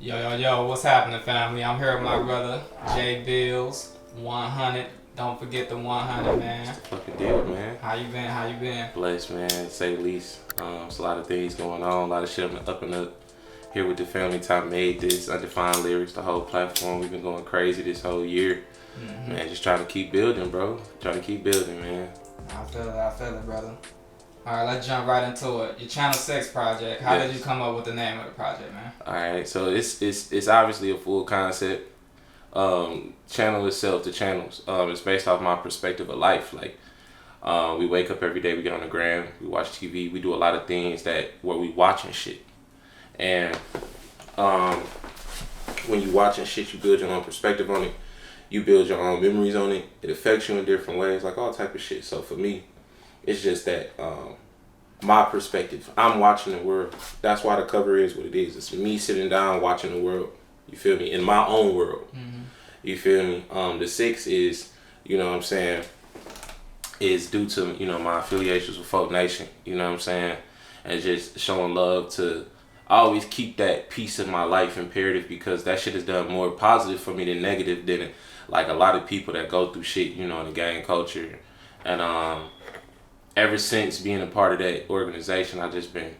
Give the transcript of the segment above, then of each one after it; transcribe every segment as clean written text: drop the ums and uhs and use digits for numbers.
Yo, what's happening, family? I'm here with my brother, Jay Bills, 100. Don't forget the 100, man. Fucking deal, man. How you been? How you been? Blessed, man, to say the least. There's a lot of things going on, a lot of shit up and up. Here with the family, time made this, Undefined lyrics, the whole platform. We've been going crazy this whole year. Man, just trying to keep building, bro. Trying to keep building, man. I feel it, brother. Alright, let's jump right into it. Your Channel 6 project. How did you come up with the name of the project, man? Alright, so it's obviously a full concept. Channel itself, the channels, it's based off my perspective of life. Like, we wake up every day, we get on the gram, we watch TV, we do a lot of things where we watching shit. And when you watching shit, you build your own perspective on it. You build your own memories on it. It affects you in different ways, like all type of shit. So for me, it's just that my perspective. I'm watching the world. That's why the cover is what it is. It's me sitting down watching the world. You feel me? In my own world. You feel me? The 6 is, you know what I'm saying, is due to, my affiliations with Folk Nation. You know what I'm saying? And just showing love to always keep that piece of my life imperative, because that shit has done more positive for me than negative, than like a lot of people that go through shit, in the gang culture. And ever since being a part of that organization, I just been,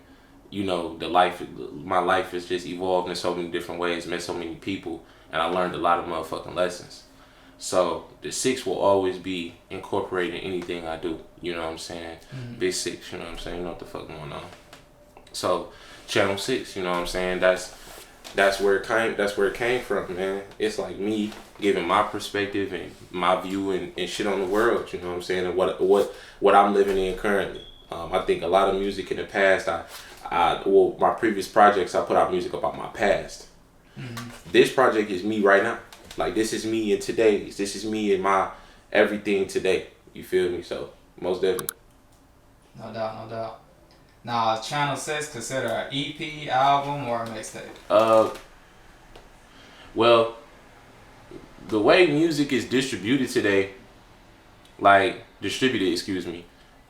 my life has just evolved in so many different ways, met so many people, and I learned a lot of motherfucking lessons. So the 6 will always be incorporated in anything I do. You know what I'm saying? Big 6, you know what I'm saying? You know what the fuck going on. So Channel 6, you know what I'm saying? That's where it came from, man. It's like me giving my perspective and my view and shit on the world, you know what I'm saying? And what I'm living in currently. I think a lot of music in the past, my previous projects, I put out music about my past. This project is me right now. Like, this is me in today's. This is me in my everything today. You feel me? So, most definitely. No doubt. Now, is Channel 6 considered an EP, album, or a mixtape? Well, the way music is distributed today,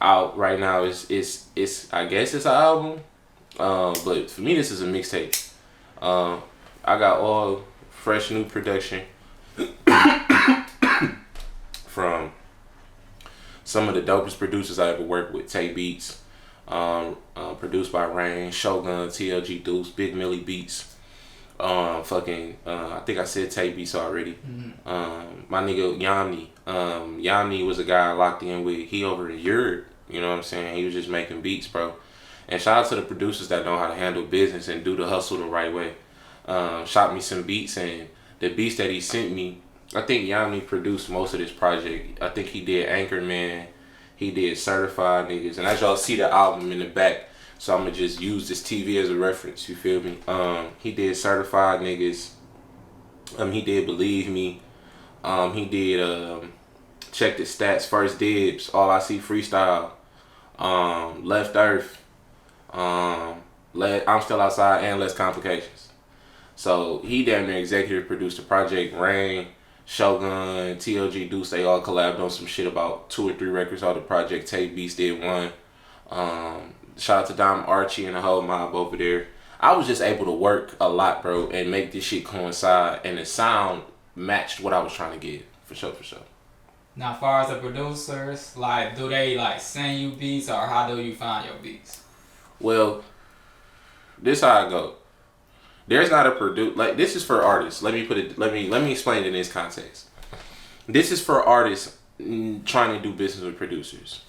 out right now is I guess it's an album. But for me, this is a mixtape. I got all fresh new production from some of the dopest producers I ever worked with. Tay Beats, produced by Rain, Shogun, TLG Deuce, Big Millie Beats. I think I said Tay Beats already. My nigga Yamni. Yamni was a guy I locked in with. He over in Europe. You know what I'm saying? He was just making beats, bro. And shout out to the producers that know how to handle business and do the hustle the right way. Shot me some beats, and the beats that he sent me, I think Yamni produced most of this project. I think he did Anchorman, he did Certified Niggas, and as y'all see the album in the back, so I'm gonna just use this TV as a reference, you feel me? He did Certified Niggas, he did Believe Me, he did Check the Stats, First Dibs, All I See Freestyle, Left Earth, I'm Still Outside, and Less Complications. So he damn near executive produced the project. Rain, Shogun, TLG Deuce, they all collabed on some shit about 2 or 3 records on the project. Tay Beats did one. Shout out to Dom Archie and the whole mob over there. I was just able to work a lot, bro, and make this shit coincide, and the sound matched what I was trying to give. For sure. Now, as far as the producers, do they send you beats, or how do you find your beats? Well, this how I go. There's not a this is for artists. Let me explain it in this context. This is for artists trying to do business with producers.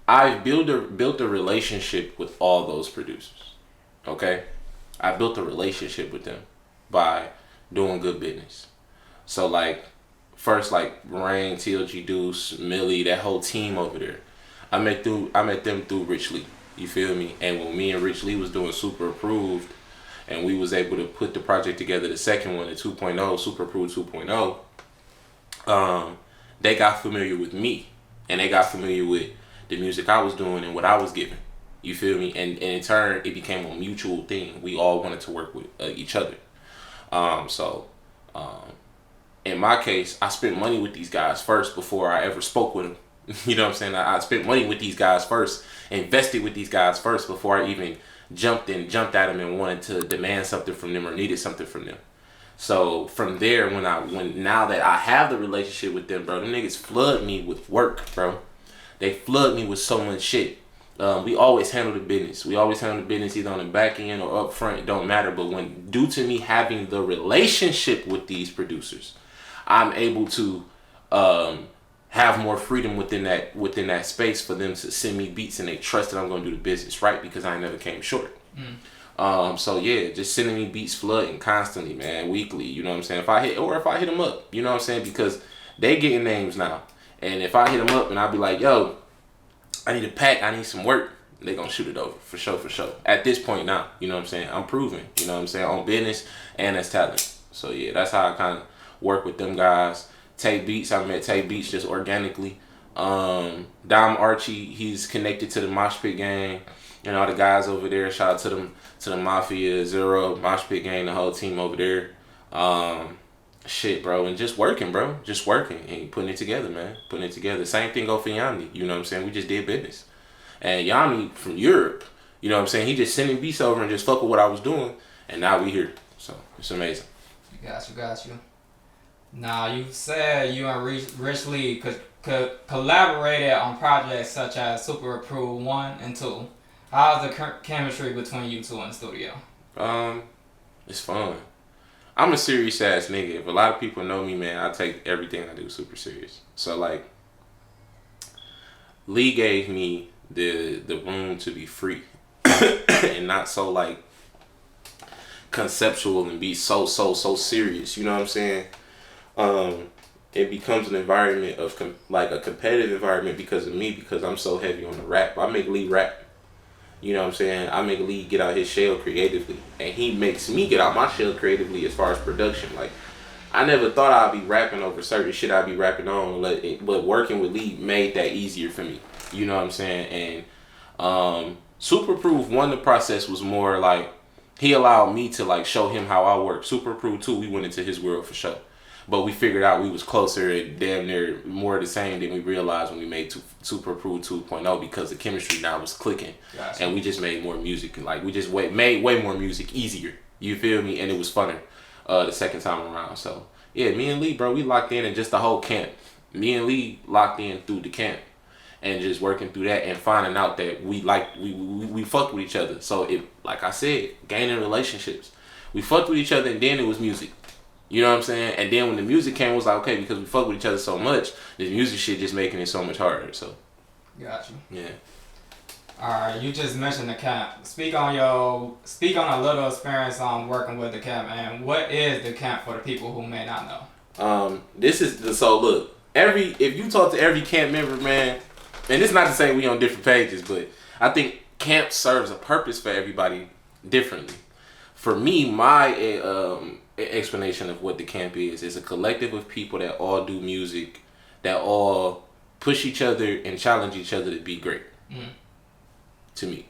I've built a relationship with all those producers. Okay? I built a relationship with them by doing good business. So first Rain, TLG Deuce, Millie, that whole team over there. I met them through Rich Lee. You feel me? And when me and Rich Lee was doing Super Approved, and we was able to put the project together, the second one, the 2.0, Super Approved 2.0, they got familiar with me, and they got familiar with the music I was doing and what I was giving. You feel me? And in turn, it became a mutual thing. We all wanted to work with each other. In my case, I spent money with these guys first before I ever spoke with them. You know what I'm saying? I spent money with these guys first, invested with these guys first before I even jumped at them and wanted to demand something from them or needed something from them. So from there, when now that I have the relationship with them, bro, them niggas flood me with work, bro. They flood me with so much shit. We always handle the business. We always handle the business either on the back end or up front. It don't matter. But when due to me having the relationship with these producers, I'm able to have more freedom within that space for them to send me beats and they trust that I'm gonna do the business right because I never came short. So yeah, just sending me beats flooding constantly, man, weekly. You know what I'm saying? If I hit them up, you know what I'm saying? Because they getting names now, and if I hit them up and I'll be like, yo, I need a pack, I need some work, they gonna shoot it over for sure. At this point now, you know what I'm saying? I'm proving, you know what I'm saying, on business and as talent. So yeah, that's how I kind of work with them guys. Tay Beats, I met Tay Beats just organically. Dom Archie, he's connected to the Mosh Pit gang and all the guys over there. Shout out to them, to the Mafia, Zero, Mosh Pit gang, the whole team over there. Shit, bro, and just working, bro. Just working and putting it together, man. Putting it together. Same thing go for Yami, you know what I'm saying? We just did business. And Yami from Europe, you know what I'm saying? He just sending beats over and just fuck with what I was doing. And now we here. So, it's amazing. Got you. Now, you said you and Rich Lee collaborated on projects such as Super Approved 1 and 2. How's the chemistry between you two in the studio? It's fun. I'm a serious ass nigga. If a lot of people know me, man, I take everything I do super serious. So like, Lee gave me the room to be free and not so like conceptual and be so serious. You know what I'm saying? It becomes an environment of like a competitive environment because of me, because I'm so heavy on the rap. I make Lee rap. You know what I'm saying? I make Lee get out his shell creatively, and he makes me get out my shell creatively as far as production. Like, I never thought I'd be rapping over certain shit I'd be rapping on, but working with Lee made that easier for me. You know what I'm saying? And Super Proof 1, the process was more like, he allowed me to like show him how I work. Super Proof 2, we went into his world for sure. But we figured out we was closer and damn near more the same than we realized when we made Super Approved 2.0, because the chemistry now was clicking. Gotcha. And we just made more music. Like, we just made way more music easier. You feel me? And it was funner the second time around. So, yeah, me and Lee, bro, we locked in, and just the whole camp. Me and Lee locked in through the camp and just working through that and finding out that we fucked with each other. So, it, like I said, gaining relationships. We fucked with each other, and then it was music. You know what I'm saying? And then when the music came, it was like, okay, because we fuck with each other so much, the music shit just making it so much harder. So, got you. Yeah. All right, you just mentioned the camp. Speak on a little experience on working with the camp, and what is the camp for the people who may not know? Look, if you talk to every camp member, man, and it's not to say we on different pages, but I think camp serves a purpose for everybody differently. For me, my explanation of what the camp is a collective of people that all do music, that all push each other and challenge each other to be great. To me,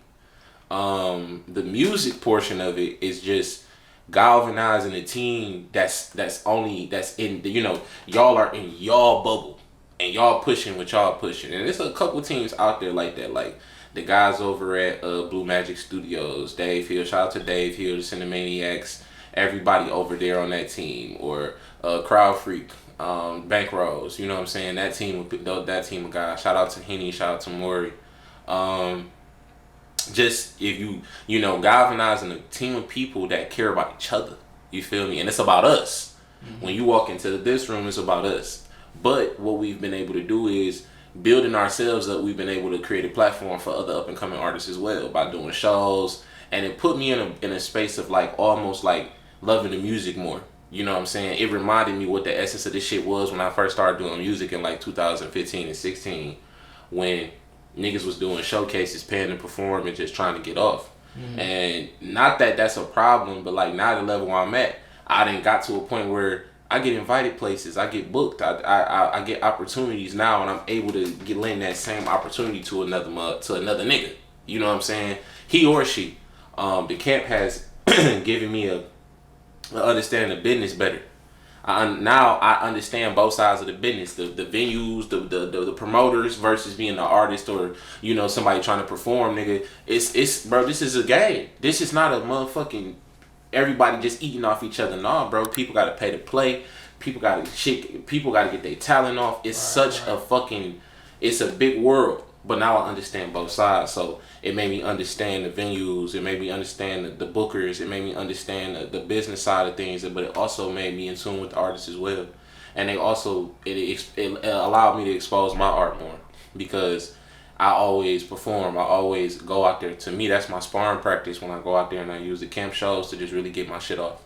the music portion of it is just galvanizing a team that's in the, you know, y'all are in y'all bubble and y'all pushing what y'all pushing, and there's a couple teams out there like that, like the guys over at Blue Magic Studios, Dave Hill, shout out to Dave Hill, the Cinemaniacs, everybody over there on that team, or Crowd Freak, Bankrolls, you know what I'm saying? That team of guys. Shout out to Henny, shout out to Maury. Just if you know, galvanizing a team of people that care about each other. You feel me? And it's about us. When you walk into this room, it's about us. But what we've been able to do is building ourselves up. We've been able to create a platform for other up and coming artists as well by doing shows, and it put me in a space of like almost like loving the music more. You know what I'm saying? It reminded me what the essence of this shit was when I first started doing music in like 2015 and 16, when niggas was doing showcases, paying to perform and just trying to get off. And not that that's a problem, but like now the level where I'm at, I done got to a point where I get invited places, I get booked, I get opportunities now, and I'm able to lend that same opportunity to another nigga. You know what I'm saying? He or she. The camp has given me a understanding of business better. Now I understand both sides of the business, the venues, the promoters versus being the artist or somebody trying to perform, nigga. It's bro, this is a game. This is not a motherfucking everybody just eating off each other. Nah, bro, people gotta pay to play. People gotta get their talent off. It's such a fucking, it's a big world. But now I understand both sides, so it made me understand the venues. It made me understand the bookers. It made me understand the business side of things. But it also made me in tune with the artists as well. And they also it allowed me to expose my art more because I always perform. I always go out there. To me, that's my sparring practice when I go out there and I use the camp shows to just really get my shit off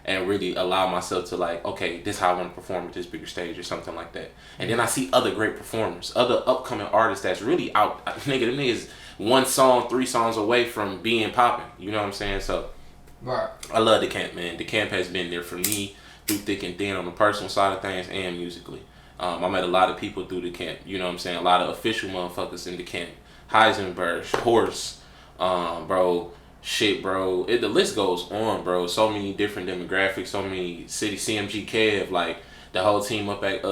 and really allow myself to like, okay, this is how I want to perform at this bigger stage or something like that. And then I see other great performers, other upcoming artists that's really out. Nigga, them niggas 1 song, 3 songs away from being popping. You know what I'm saying? So, I love the camp, man. The camp has been there for me through thick and thin on the personal side of things and musically. I met a lot of people through the camp. You know what I'm saying? A lot of official motherfuckers in the camp. Heisenberg, Horse, bro. Shit, bro. The list goes on, bro. So many different demographics, so many city CMG Kev, like the whole team up at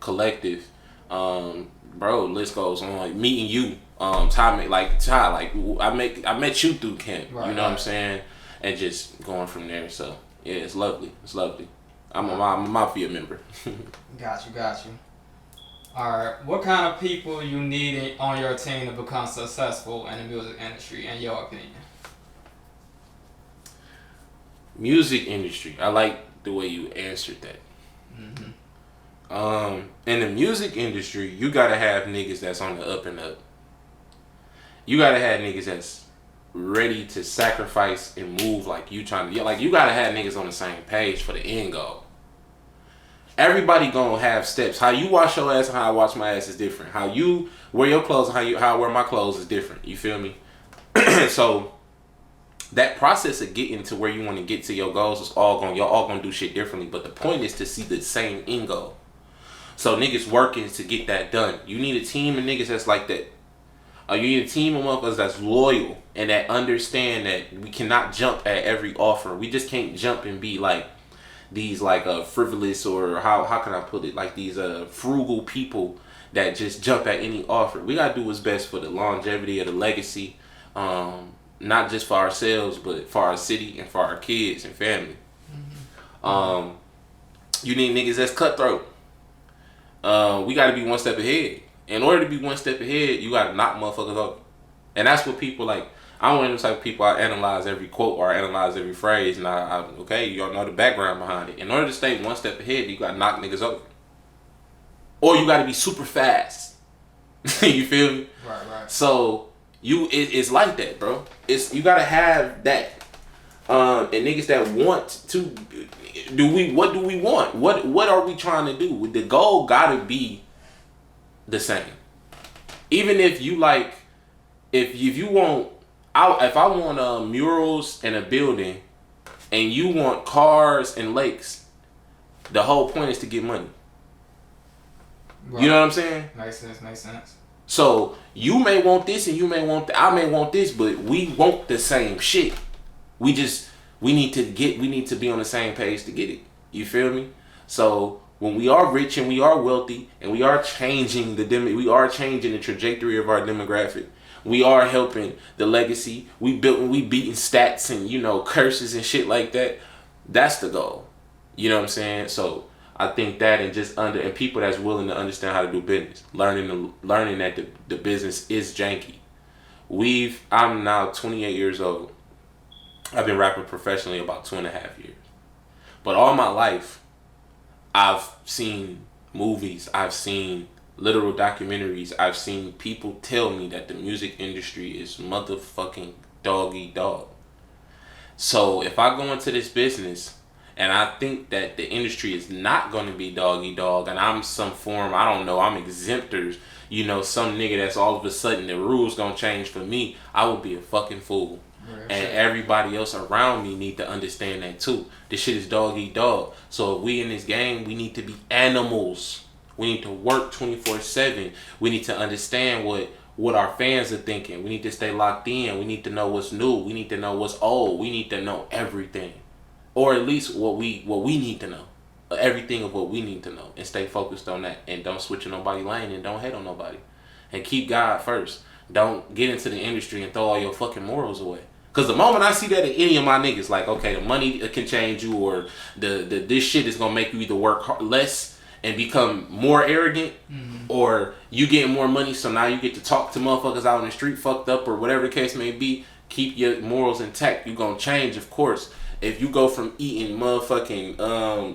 Collective. Bro, list goes on. Meeting you, Ty, I met you through camp. Right, you know what I'm saying? And just going from there. So yeah, it's lovely. It's lovely. I'm a Mafia member. Got you. Alright, what kind of people you need on your team to become successful in the music industry, in your opinion? Music industry. I like the way you answered that. Mm-hmm. In the music industry, you gotta have niggas that's on the up and up. You gotta have niggas that's ready to sacrifice and move like you trying to. Like you gotta have niggas on the same page for the end goal. Everybody gonna have steps. How you wash your ass and how I wash my ass is different. How you wear your clothes and how I wear my clothes is different. You feel me? So that process of getting to where you want to get to your goals is y'all all gonna do shit differently. But the point is to see the same end goal. So niggas working to get that done. You need a team of niggas that's like that. You need a team of motherfuckers that's loyal and that understand that we cannot jump at every offer. We just can't jump and be like these like frivolous or how can I put it, like these frugal people that just jump at any offer. We gotta do what's best for the longevity of the legacy. Not just for ourselves, but for our city and for our kids and family. Mm-hmm. You need niggas that's cutthroat. We got to be one step ahead. In order to be one step ahead, you got to knock motherfuckers over. And that's what people like. I'm one of the type of people, I analyze every quote or I analyze every phrase. And okay, you all know the background behind it. In order to stay one step ahead, you got to knock niggas over. Or you got to be super fast. You feel me? Right. So it's like that, bro. You gotta have that, and niggas that want to. What do we want? What are we trying to do? The goal gotta be the same. Even if you like, if you want, if I want murals in a building, and you want cars and lakes, the whole point is to get money. Right. You know what I'm saying? Makes sense. So you may want this and you may want I may want this, but we want the same shit. We need to be on the same page to get it. You feel me? So when we are rich and we are wealthy and we are changing the trajectory of our demographic, we are helping the legacy. We beating stats and curses and shit like that. That's the goal. You know what I'm saying? So I think that and people that's willing to understand how to do business, learning that the business is janky. I'm now 28 years old. I've been rapping professionally about 2.5 years. But all my life, I've seen movies, I've seen literal documentaries, I've seen people tell me that the music industry is motherfucking dog eat dog. So if I go into this business and I think that the industry is not going to be dog eat dog, and I'm some form, I don't know, I'm exemptors, some nigga that's all of a sudden the rules gonna change for me, I would be a fucking fool. And everybody else around me need to understand that too. This shit is dog eat dog. So if we in this game, we need to be animals. We need to work 24/7. We need to understand what our fans are thinking. We need to stay locked in. We need to know what's new. We need to know what's old. We need to know everything. Or at least what we need to know. everything of what we need to know and stay focused on that and don't switch in nobody lane and don't hate on nobody and keep God first. Don't get into the industry and throw all your fucking morals away. Cause the moment I see that in any of my niggas, like, okay, the money can change you, or the this shit is gonna make you either work less and become more arrogant, or you get more money, so now you get to talk to motherfuckers out on the street fucked up, or whatever the case may be. Keep your morals intact. You gonna change, of course. If you go from eating motherfucking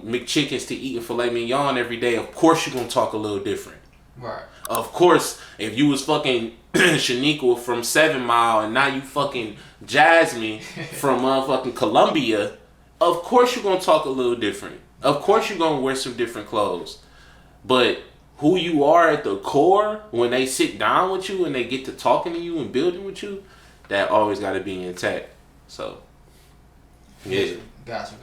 McChickens to eating filet mignon every day, of course you gonna talk a little different. Right. Of course, if you was fucking Shaniqua from 7 Mile and now you fucking Jasmine from motherfucking Columbia, of course you're gonna talk a little different. Of course you're gonna wear some different clothes. But who you are at the core, when they sit down with you and they get to talking to you and building with you, that always gotta be intact. So, yeah. Got you.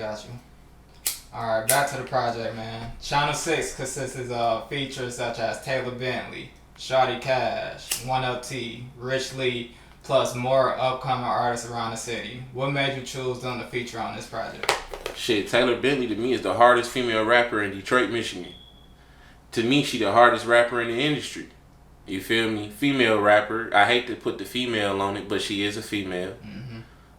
Alright, back to the project, man. Channel 6 consists of features such as Taylor Bentley, Shawty Cash, 1LT, Rich Lee, plus more upcoming artists around the city. What made you choose them to feature on this project? Shit, Taylor Bentley to me is the hardest female rapper in Detroit, Michigan. To me, she the hardest rapper in the industry. You feel me? Female rapper. I hate to put the female on it, but she is a female.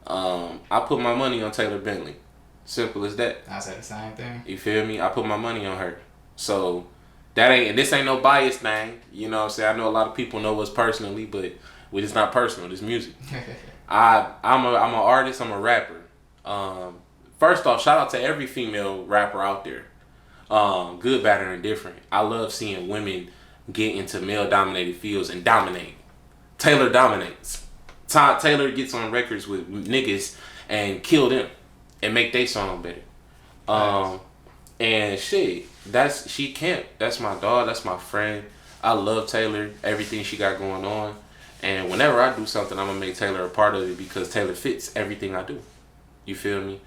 I put my money on Taylor Bentley. Simple as that. I said the same thing. You feel me? I put my money on her. So this ain't no bias thing. You know what I'm saying? I know a lot of people know us personally, but it's not personal. It's music. I'm an artist. I'm a rapper. First off, shout out to every female rapper out there. Good, bad, or indifferent. I love seeing women get into male-dominated fields and dominate. Taylor dominates. Taylor gets on records with niggas and kill them and make their song better. Nice. And shit, she can't. That's my dog. That's my friend. I love Taylor. Everything she got going on. And whenever I do something, I'm gonna make Taylor a part of it because Taylor fits everything I do. You feel me?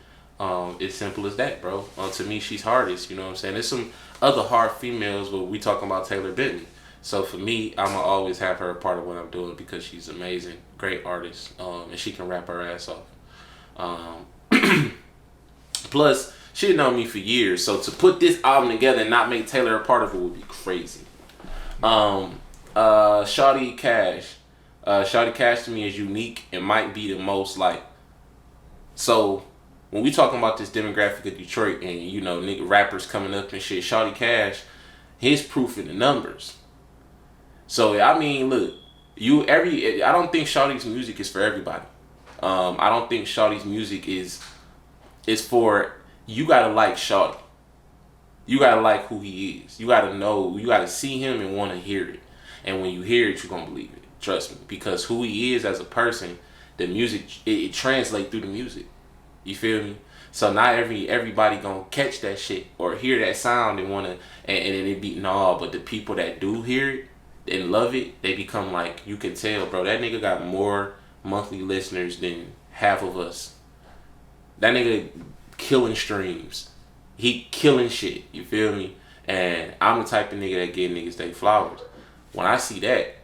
It's simple as that, bro. To me, she's hardest. You know what I'm saying? There's some other hard females, but we talking about Taylor Bentley. So for me, I'm gonna always have her a part of what I'm doing because she's amazing, great artist, and she can rap her ass off. Plus, she known me for years, so to put this album together and not make Taylor a part of it would be crazy. Shawty Cash. Shawty Cash to me is unique and might be the most like. So when we talking about this demographic of Detroit and you know nigga rappers coming up and shit, Shawty Cash, his proof in the numbers. So I mean, look, I don't think Shawty's music is for everybody. I don't think Shawty's music is for, you gotta like Shawty. You gotta like who he is. You gotta know, you gotta see him and want to hear it. And when you hear it, you're gonna believe it. Trust me. Because who he is as a person, the music, it translates through the music. You feel me? So not everybody gonna catch that shit or hear that sound and wanna and it be but the people that do hear it and love it, they become like, you can tell, bro, that nigga got more monthly listeners than half of us. That nigga killing streams. He killing shit. You feel me? And I'm the type of nigga that give niggas they flowers. When I see that,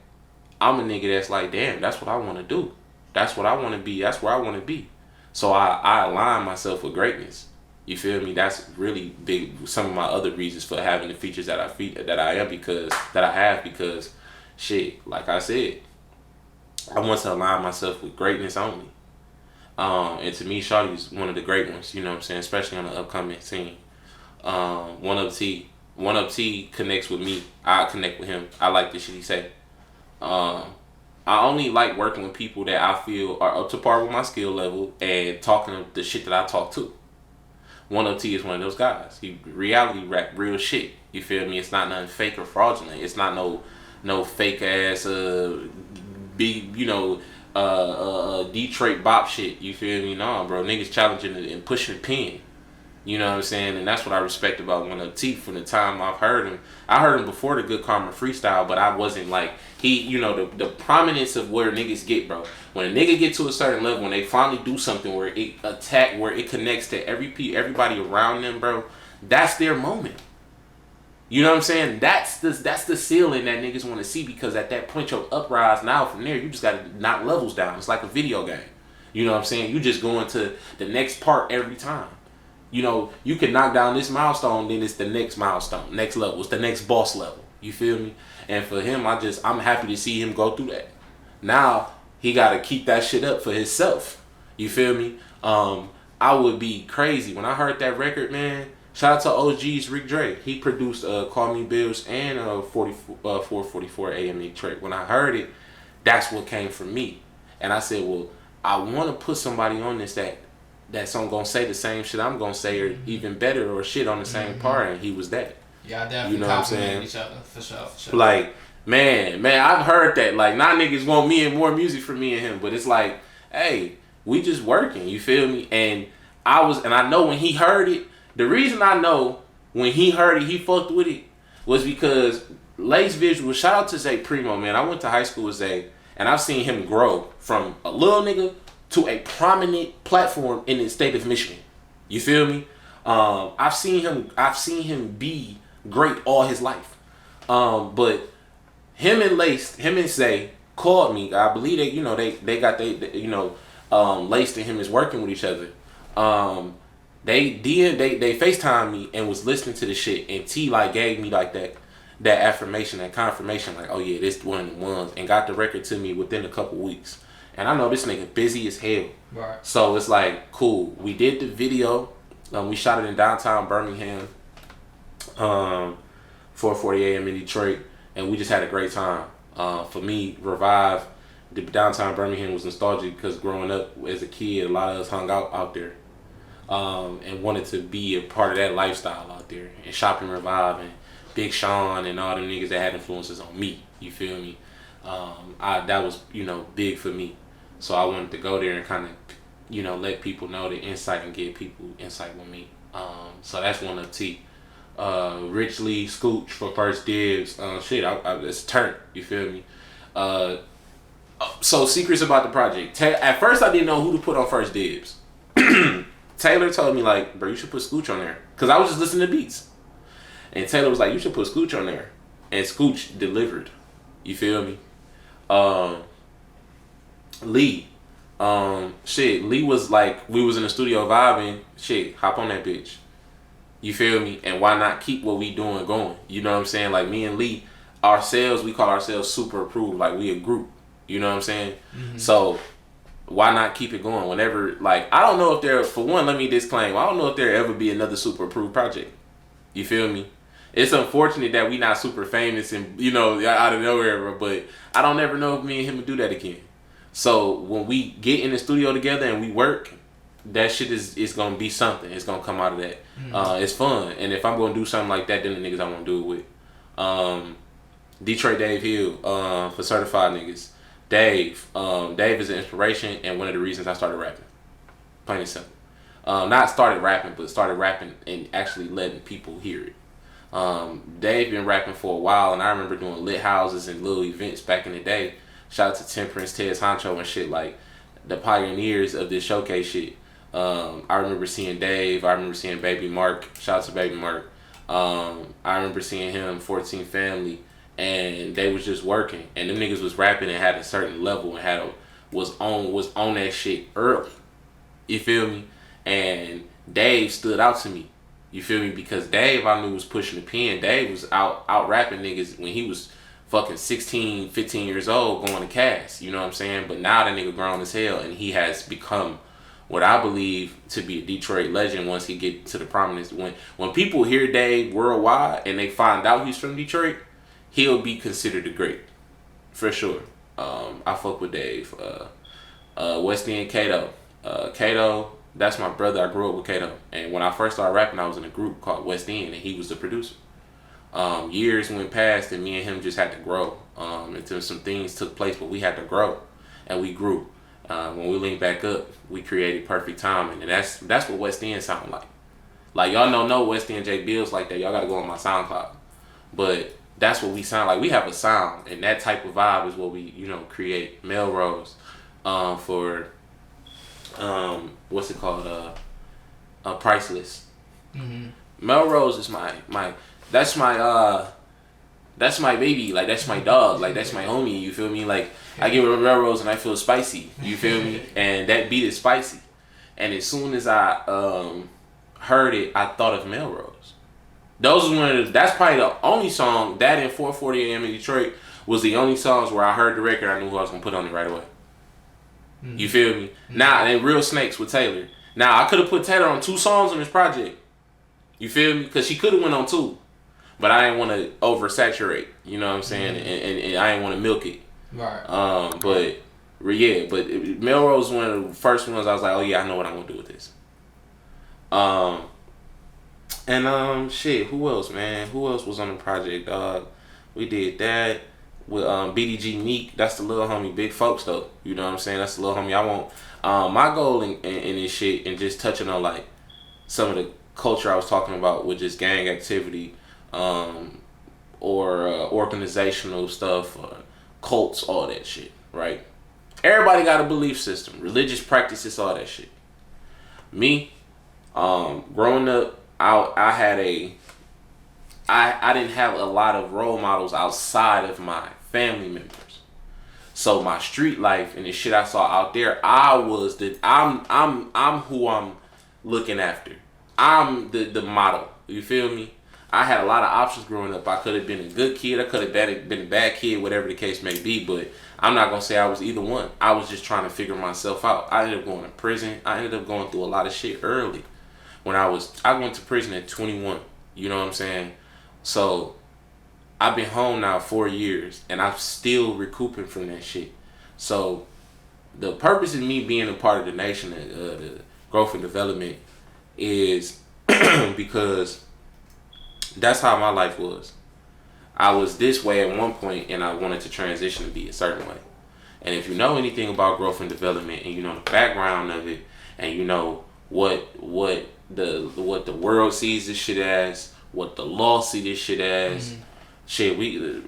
I'm a nigga that's like, damn, that's what I want to do. That's what I want to be. That's where I want to be. So I align myself with greatness. You feel me? That's really big. Some of my other reasons for having the features that I have because shit, like I said, I want to align myself with greatness only. And to me, Shawty's one of the great ones, you know what I'm saying? Especially on the upcoming scene. One Up T connects with me. I connect with him. I like the shit he say. I only like working with people that I feel are up to par with my skill level and talking the shit that I talk to. One Up T is one of those guys. He reality rap real shit. You feel me? It's not nothing fake or fraudulent. It's not no fake ass big, Detroit bop shit. You feel me? Nah, bro. Niggas challenging it and pushing the pen. You know what I'm saying? And that's what I respect about One Up T from the time I've heard him. I heard him before the Good Karma freestyle, but I wasn't like, the prominence of where niggas get, bro. When a nigga get to a certain level, when they finally do something where it connects to everybody around them, bro, that's their moment. You know what I'm saying? That's the ceiling that niggas want to see, because at that point your uprise, now from there you just gotta knock levels down. It's like a video game. You know what I'm saying? You just going to the next part every time. You know, you can knock down this milestone, then it's the next milestone, next level, it's the next boss level. You feel me? And for him, I'm happy to see him go through that. Now he got to keep that shit up for himself. You feel me? I would be crazy when I heard that record, man. Shout out to OG's Rick Dre. He produced Call Me Bills and 444 AME track. When I heard it, that's what came from me. And I said, well, I want to put somebody on this that song gonna say the same shit I'm gonna say, or even better, or shit on the same part. And he was that. Yeah, I definitely you know what I'm saying? Each other for sure. Like, man, I've heard that. Like, now niggas want me and more music from me and him, but it's like, hey, we just working. You feel me? And I know when he heard it. The reason I know when he heard it, he fucked with it, was because Lace Visual. Shout out to Zay Primo, man. I went to high school with Zay, and I've seen him grow from a little nigga to a prominent platform in the state of Michigan. You feel me? I've seen him be great all his life. But him and Zay called me. I believe they got Laced and him is working with each other. They FaceTimed me and was listening to the shit, and T like gave me like that affirmation, that confirmation, like, oh yeah, this one of the ones, and got the record to me within a couple weeks. And I know this nigga busy as hell. Right. So it's like, cool. We did the video. We shot it in downtown Birmingham, 4:40 a.m. in Detroit, and we just had a great time. For me, Revive, the downtown Birmingham was nostalgic because growing up as a kid, a lot of us hung out there. And wanted to be a part of that lifestyle out there, and Shopping Revive and Big Sean and all them niggas that had influences on me. You feel me? That was big for me, so I wanted to go there and kind of let people know the insight and give people insight with me. So that's one of T. Rich Lee Scooch for First Dibs. It's turnt. You feel me? So secrets about the project. At first I didn't know who to put on First Dibs. Taylor told me, like, bro, you should put Scooch on there. Because I was just listening to beats. And Taylor was like, you should put Scooch on there. And Scooch delivered. You feel me? Lee. Lee was like, we was in the studio vibing. Hop on that bitch. You feel me? And why not keep what we doing going? You know what I'm saying? Like, me and Lee, we call ourselves super approved. Like, we a group. You know what I'm saying? Mm-hmm. So why not keep it going whenever, like, I don't know if there, for one, let me disclaim, I don't know if there ever be another super approved project. You feel me? It's unfortunate that we not super famous and, out of nowhere, but I don't ever know if me and him would do that again. So when we get in the studio together and we work, that shit is going to be something. It's going to come out of that. Mm-hmm. It's fun. And if I'm going to do something like that, then the niggas I want to do it with. Detroit Dave Hill, for certified niggas. Dave is an inspiration and one of the reasons I started rapping. Plain and simple. Not started rapping, but started rapping and actually letting people hear it. Dave been rapping for a while, and I remember doing lit houses and little events back in the day. Shout out to Temperance, Tez Honcho and shit, like the pioneers of this showcase shit. I remember seeing Dave. I remember seeing Baby Mark. Shout out to Baby Mark. I remember seeing him, 14 Family. And they was just working, and them niggas was rapping and had a certain level and was on that shit early. You feel me? And Dave stood out to me. You feel me? Because Dave, I knew, was pushing the pen. Dave was out rapping niggas when he was fucking 16, 15 years old going to Cass. You know what I'm saying? But now that nigga grown as hell, and he has become what I believe to be a Detroit legend once he get to the prominence. When people hear Dave worldwide and they find out he's from Detroit, he'll be considered a great, for sure. I fuck with Dave. West End Kato. Kato, that's my brother. I grew up with Kato. And when I first started rapping, I was in a group called West End, and he was the producer. Years went past, and me and him just had to grow. Until some things took place, but we had to grow, and we grew. When we linked back up, we created Perfect Timing, and that's what West End sound like. Like, y'all don't know West End J Bills like that. Y'all gotta go on my SoundCloud. But that's what we sound like. We have a sound, and that type of vibe is what we, create. Melrose, for, what's it called? Priceless. Mm-hmm. Melrose is that's my baby. Like, that's my dog. Like, that's my homie. You feel me? Like, I get with Melrose and I feel spicy. You feel me? And that beat is spicy. And as soon as I heard it, I thought of Melrose. Those was that's probably the only song, that in 4:40 a.m. in Detroit was the only songs where I heard the record, I knew who I was gonna put on it right away. Mm-hmm. You feel me? Mm-hmm. Now, and Real Snakes with Taylor. Now, I could have put Taylor on 2 songs on this project. You feel me? Because she could have went on 2. But I didn't want to oversaturate. You know what I'm saying? Mm-hmm. And I didn't want to milk it. Right. But Melrose was one of the first ones I was like, oh yeah, I know what I'm going to do with this. Shit, who else, man? Who else was on the project, dog? We did that with BDG Meek. That's the little homie, big folks though. You know what I'm saying? That's the little homie. I want my goal in this shit, and just touching on like some of the culture I was talking about with just gang activity, or organizational stuff, cults, all that shit, right? Everybody got a belief system, religious practices, all that shit. Me, growing up, I didn't have a lot of role models outside of my family members. So my street life and the shit I saw out there, I'm who I'm looking after. I'm the model. You feel me? I had a lot of options growing up. I could have been a good kid. I could have been a bad kid, whatever the case may be. But I'm not going to say I was either one. I was just trying to figure myself out. I ended up going to prison. I ended up going through a lot of shit early. I went to prison at 21. You know what I'm saying? So I've been home now 4 years, and I'm still recouping from that shit. So the purpose of me being a part of the nation, the growth and development, is because that's how my life was. I was this way at one point, and I wanted to transition to be a certain way. And if you know anything about growth and development, and you know the background of it, and you know what the world sees this shit as, what the law see this shit as, shit, we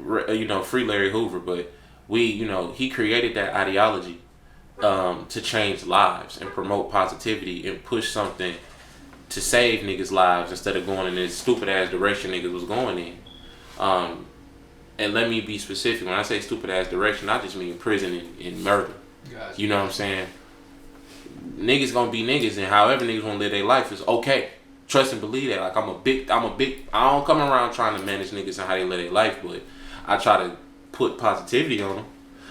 free Larry Hoover, but he created that ideology to change lives and promote positivity and push something to save niggas' lives instead of going in this stupid ass direction niggas was going in. And let me be specific. When I say stupid ass direction, I just mean prison and murder. Gotcha. You know what I'm saying? Niggas gonna be niggas, and however niggas wanna live their life is okay. Trust and believe that. Like I'm a big. I don't come around trying to manage niggas and how they live their life, but I try to put positivity on them.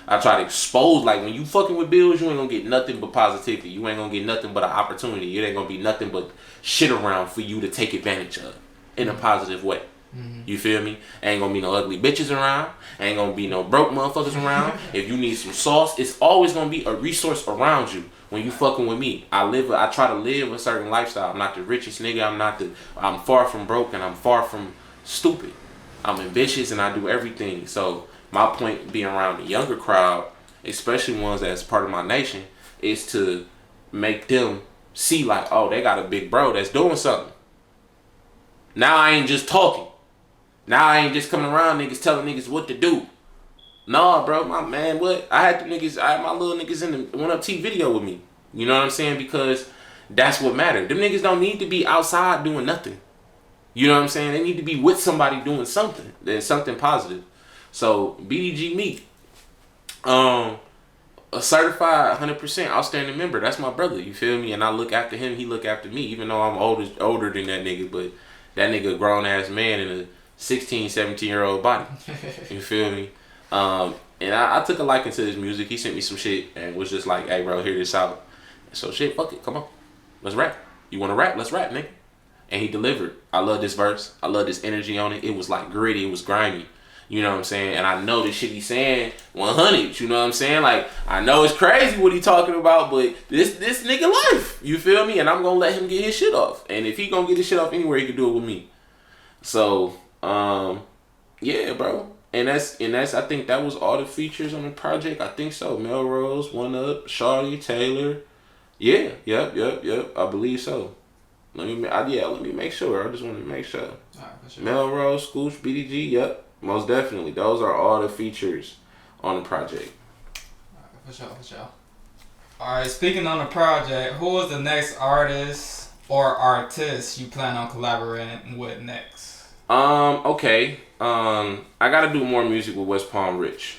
I try to expose, like, when you fucking with bills, you ain't gonna get nothing but positivity. You ain't gonna get nothing but an opportunity. It ain't gonna be nothing but shit around for you to take advantage of in a positive way. Mm-hmm. You feel me? Ain't gonna be no ugly bitches around. Ain't gonna be no broke motherfuckers around. If you need some sauce, it's always gonna be a resource around you when you fucking with me. I try to live a certain lifestyle. I'm not the richest nigga. I'm far from broke, and I'm far from stupid. I'm ambitious, and I do everything. So my point being around the younger crowd, especially ones that's part of my nation, is to make them see like, oh, they got a big bro that's doing something. Now I ain't just talking. Now I ain't just coming around niggas telling niggas what to do. Nah, bro, my man, what? I had my little niggas in the 1UP video with me. You know what I'm saying? Because that's what mattered. Them niggas don't need to be outside doing nothing. You know what I'm saying? They need to be with somebody doing something. Then something positive. So BDG Meek, a certified 100% outstanding member. That's my brother. You feel me? And I look after him. He look after me. Even though I'm older than that nigga, but that nigga a grown ass man in a 16, 17-year-old body. You feel me? And I took a liking to his music. He sent me some shit and was just like, hey bro, hear this out. So shit, fuck it, come on. Let's rap. You wanna rap? Let's rap, nigga. And he delivered. I love this verse. I love this energy on it. It was like gritty, it was grimy. You know what I'm saying? And I know the shit he's saying 100, you know what I'm saying? Like, I know it's crazy what he talking about, but this nigga life, you feel me? And I'm gonna let him get his shit off. And if he gonna get his shit off anywhere, he can do it with me. So, yeah, bro. And that's I think that was all the features on the project. I think so. Melrose, 1UP, Shawty, Taylor. Yeah, yep. I believe so. Let me make sure. I just want to make sure. Right, sure. Melrose, Scooch, BDG, yep. Most definitely. Those are all the features on the project. Alright, for sure. Alright, speaking on the project, who is the next artist or artist you plan on collaborating with next? Okay. I gotta do more music with West Palm Rich.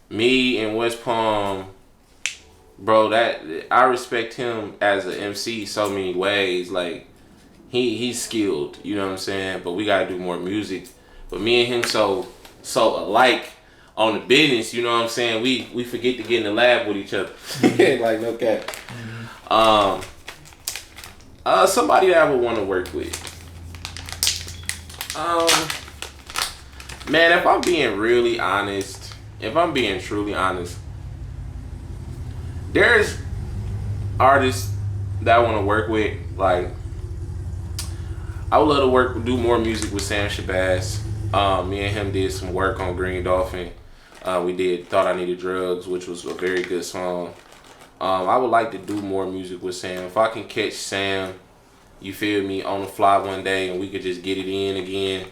Me and West Palm, bro, that I respect him as an MC so many ways. Like he's skilled, you know what I'm saying? But we gotta do more music. But me and him so alike on the business, you know what I'm saying? We forget to get in the lab with each other. Like no cap. Mm-hmm. Somebody that I would want to work with. Um, man, if I'm being really honest, if I'm being truly honest, there's artists that I want to work with. Like, I would love to do more music with Sam Shabazz. Me and him did some work on Green Dolphin. We did Thought I Needed Drugs, which was a very good song. I would like to do more music with Sam. If I can catch Sam, you feel me, on the fly one day and we could just get it in again.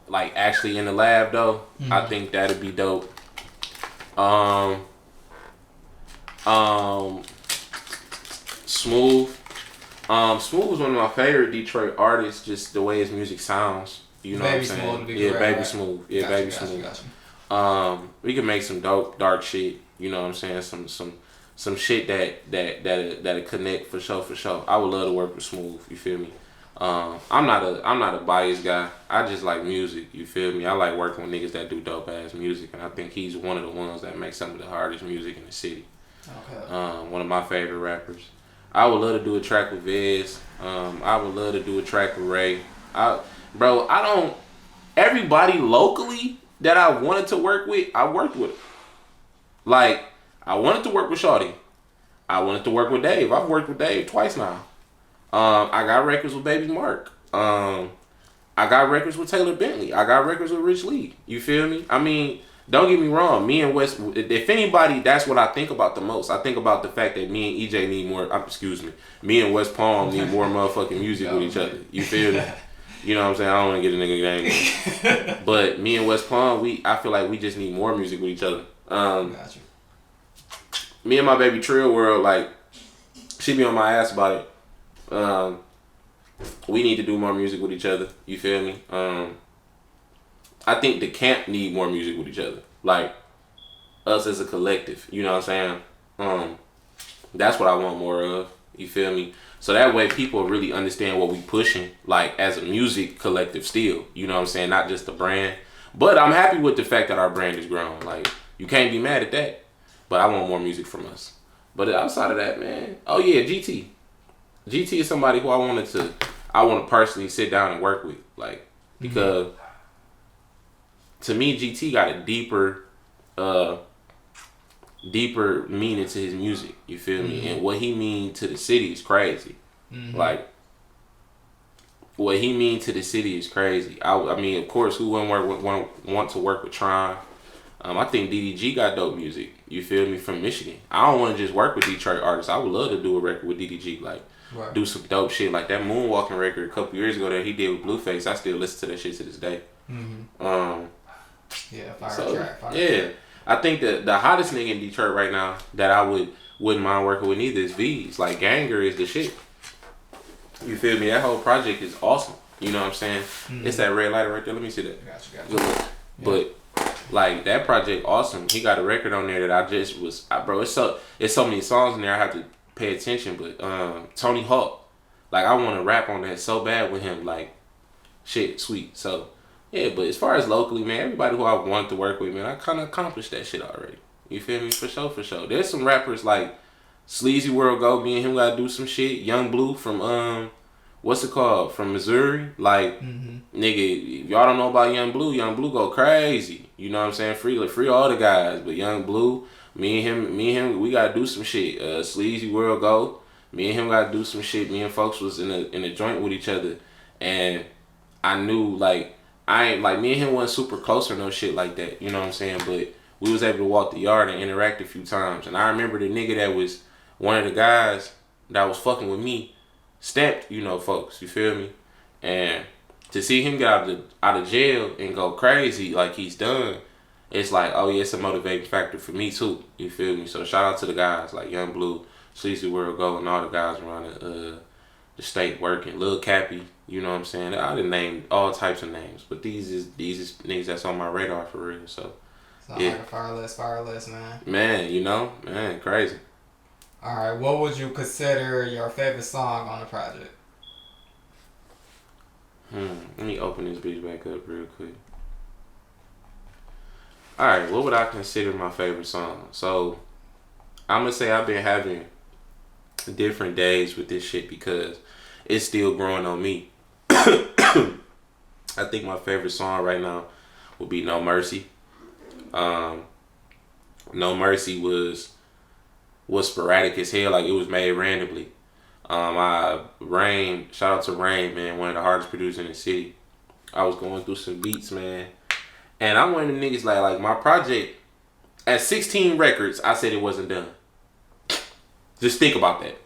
Like actually in the lab though, I think that'd be dope. Smooth. Smooth was one of my favorite Detroit artists, just the way his music sounds. You know Baby what I'm saying? Smooth, Yeah, correct, Baby right? Smooth. Yeah, Gotcha, Baby gotcha, Smooth. gotcha. We can make some dope, dark shit. You know what I'm saying? Some shit that connect for sure. I would love to work with Smooth. You feel me? I'm not a biased guy. I just like music. You feel me? I like working with niggas that do dope ass music, and I think he's one of the ones that makes some of the hardest music in the city. Okay. One of my favorite rappers. I would love to do a track with Vez. I would love to do a track with Ray. Everybody locally that I wanted to work with, I worked with. Like, I wanted to work with Shawty. I wanted to work with Dave. I've worked with Dave twice now. I got records with Baby Mark. I got records with Taylor Bentley. I got records with Rich Lee. You feel me? I mean, don't get me wrong. Me and West, if anybody, that's what I think about the most. I think about the fact that me and EJ need more, me and West Palm need more motherfucking music with each other. You feel me? You know what I'm saying? I don't want to get a nigga name. But me and West Palm, I feel like we just need more music with each other. Gotcha. Me and my baby Trill World, like, she be on my ass about it. We need to do more music with each other. You feel me? I think the camp need more music with each other. Like, us as a collective. You know what I'm saying? That's what I want more of. You feel me? So that way people really understand what we pushing, like, as a music collective still. You know what I'm saying? Not just the brand. But I'm happy with the fact that our brand has grown. Like, you can't be mad at that. But I want more music from us. But outside of that, man, oh yeah, GT. GT is somebody who I want to personally sit down and work with. Like, because to me, GT got a deeper meaning to his music. You feel me? And what he mean to the city is crazy. Like, what he mean to the city is crazy. I mean, of course, who wouldn't want to work with Tron? I think DDG got dope music. You feel me? From Michigan. I don't want to just work with Detroit artists. I would love to do a record with DDG. Like, do some dope shit. Like that Moonwalking record a couple years ago that he did with Blueface. I still listen to that shit to this day. Yeah, fire track. Yeah. I think that the hottest nigga in Detroit right now that I wouldn't mind working with either is V's. Like, Ganger is the shit. You feel me? That whole project is awesome. You know what I'm saying? It's that red lighter right there. Let me see that. Gotcha. Good look. Yeah. But like, that project awesome. He got a record on there that I just was, bro. It's so many songs in there. I have to pay attention. But Tony Hawk, like, I want to rap on that so bad with him. Like, shit, sweet. So yeah. But as far as locally, man, everybody who I wanted to work with, man, I kind of accomplished that shit already. You feel me? For sure. There's some rappers like Sleazy World Go. Me and him gotta do some shit. Young Blue from what's it called? From Missouri. Like, nigga, if y'all don't know about Young Blue go crazy. You know what I'm saying? Free all the guys. But Young Blue, me and him, we gotta do some shit. Sleazy World Go. Me and him gotta do some shit. Me and folks was in a joint with each other. And I knew, like, me and him wasn't super close or no shit like that. You know what I'm saying? But we was able to walk the yard and interact a few times. And I remember the nigga that was one of the guys that was fucking with me stamped, you know, folks. You feel me? And to see him get out of jail and go crazy like he's done, it's like, oh yeah, it's a motivating factor for me too. You feel me? So shout out to the guys like Young Blue, Sleazy World Go, and all the guys around the state working. Lil Cappy, you know what I'm saying? I done named all types of names, but these is niggas that's on my radar for real. So Sound Yeah. like a fire list, man. Man, crazy. Alright, what would you consider your favorite song on the project? Let me open this bitch back up real quick. Alright, what would I consider my favorite song? So, I'm gonna say I've been having different days with this shit because it's still growing on me. I think my favorite song right now would be No Mercy. No Mercy was sporadic as hell, like it was made randomly. Shout out to Rain, man, one of the hardest producers in the city. I was going through some beats, man. And I'm one of them niggas like my project at 16 records, I said it wasn't done. Just think about that.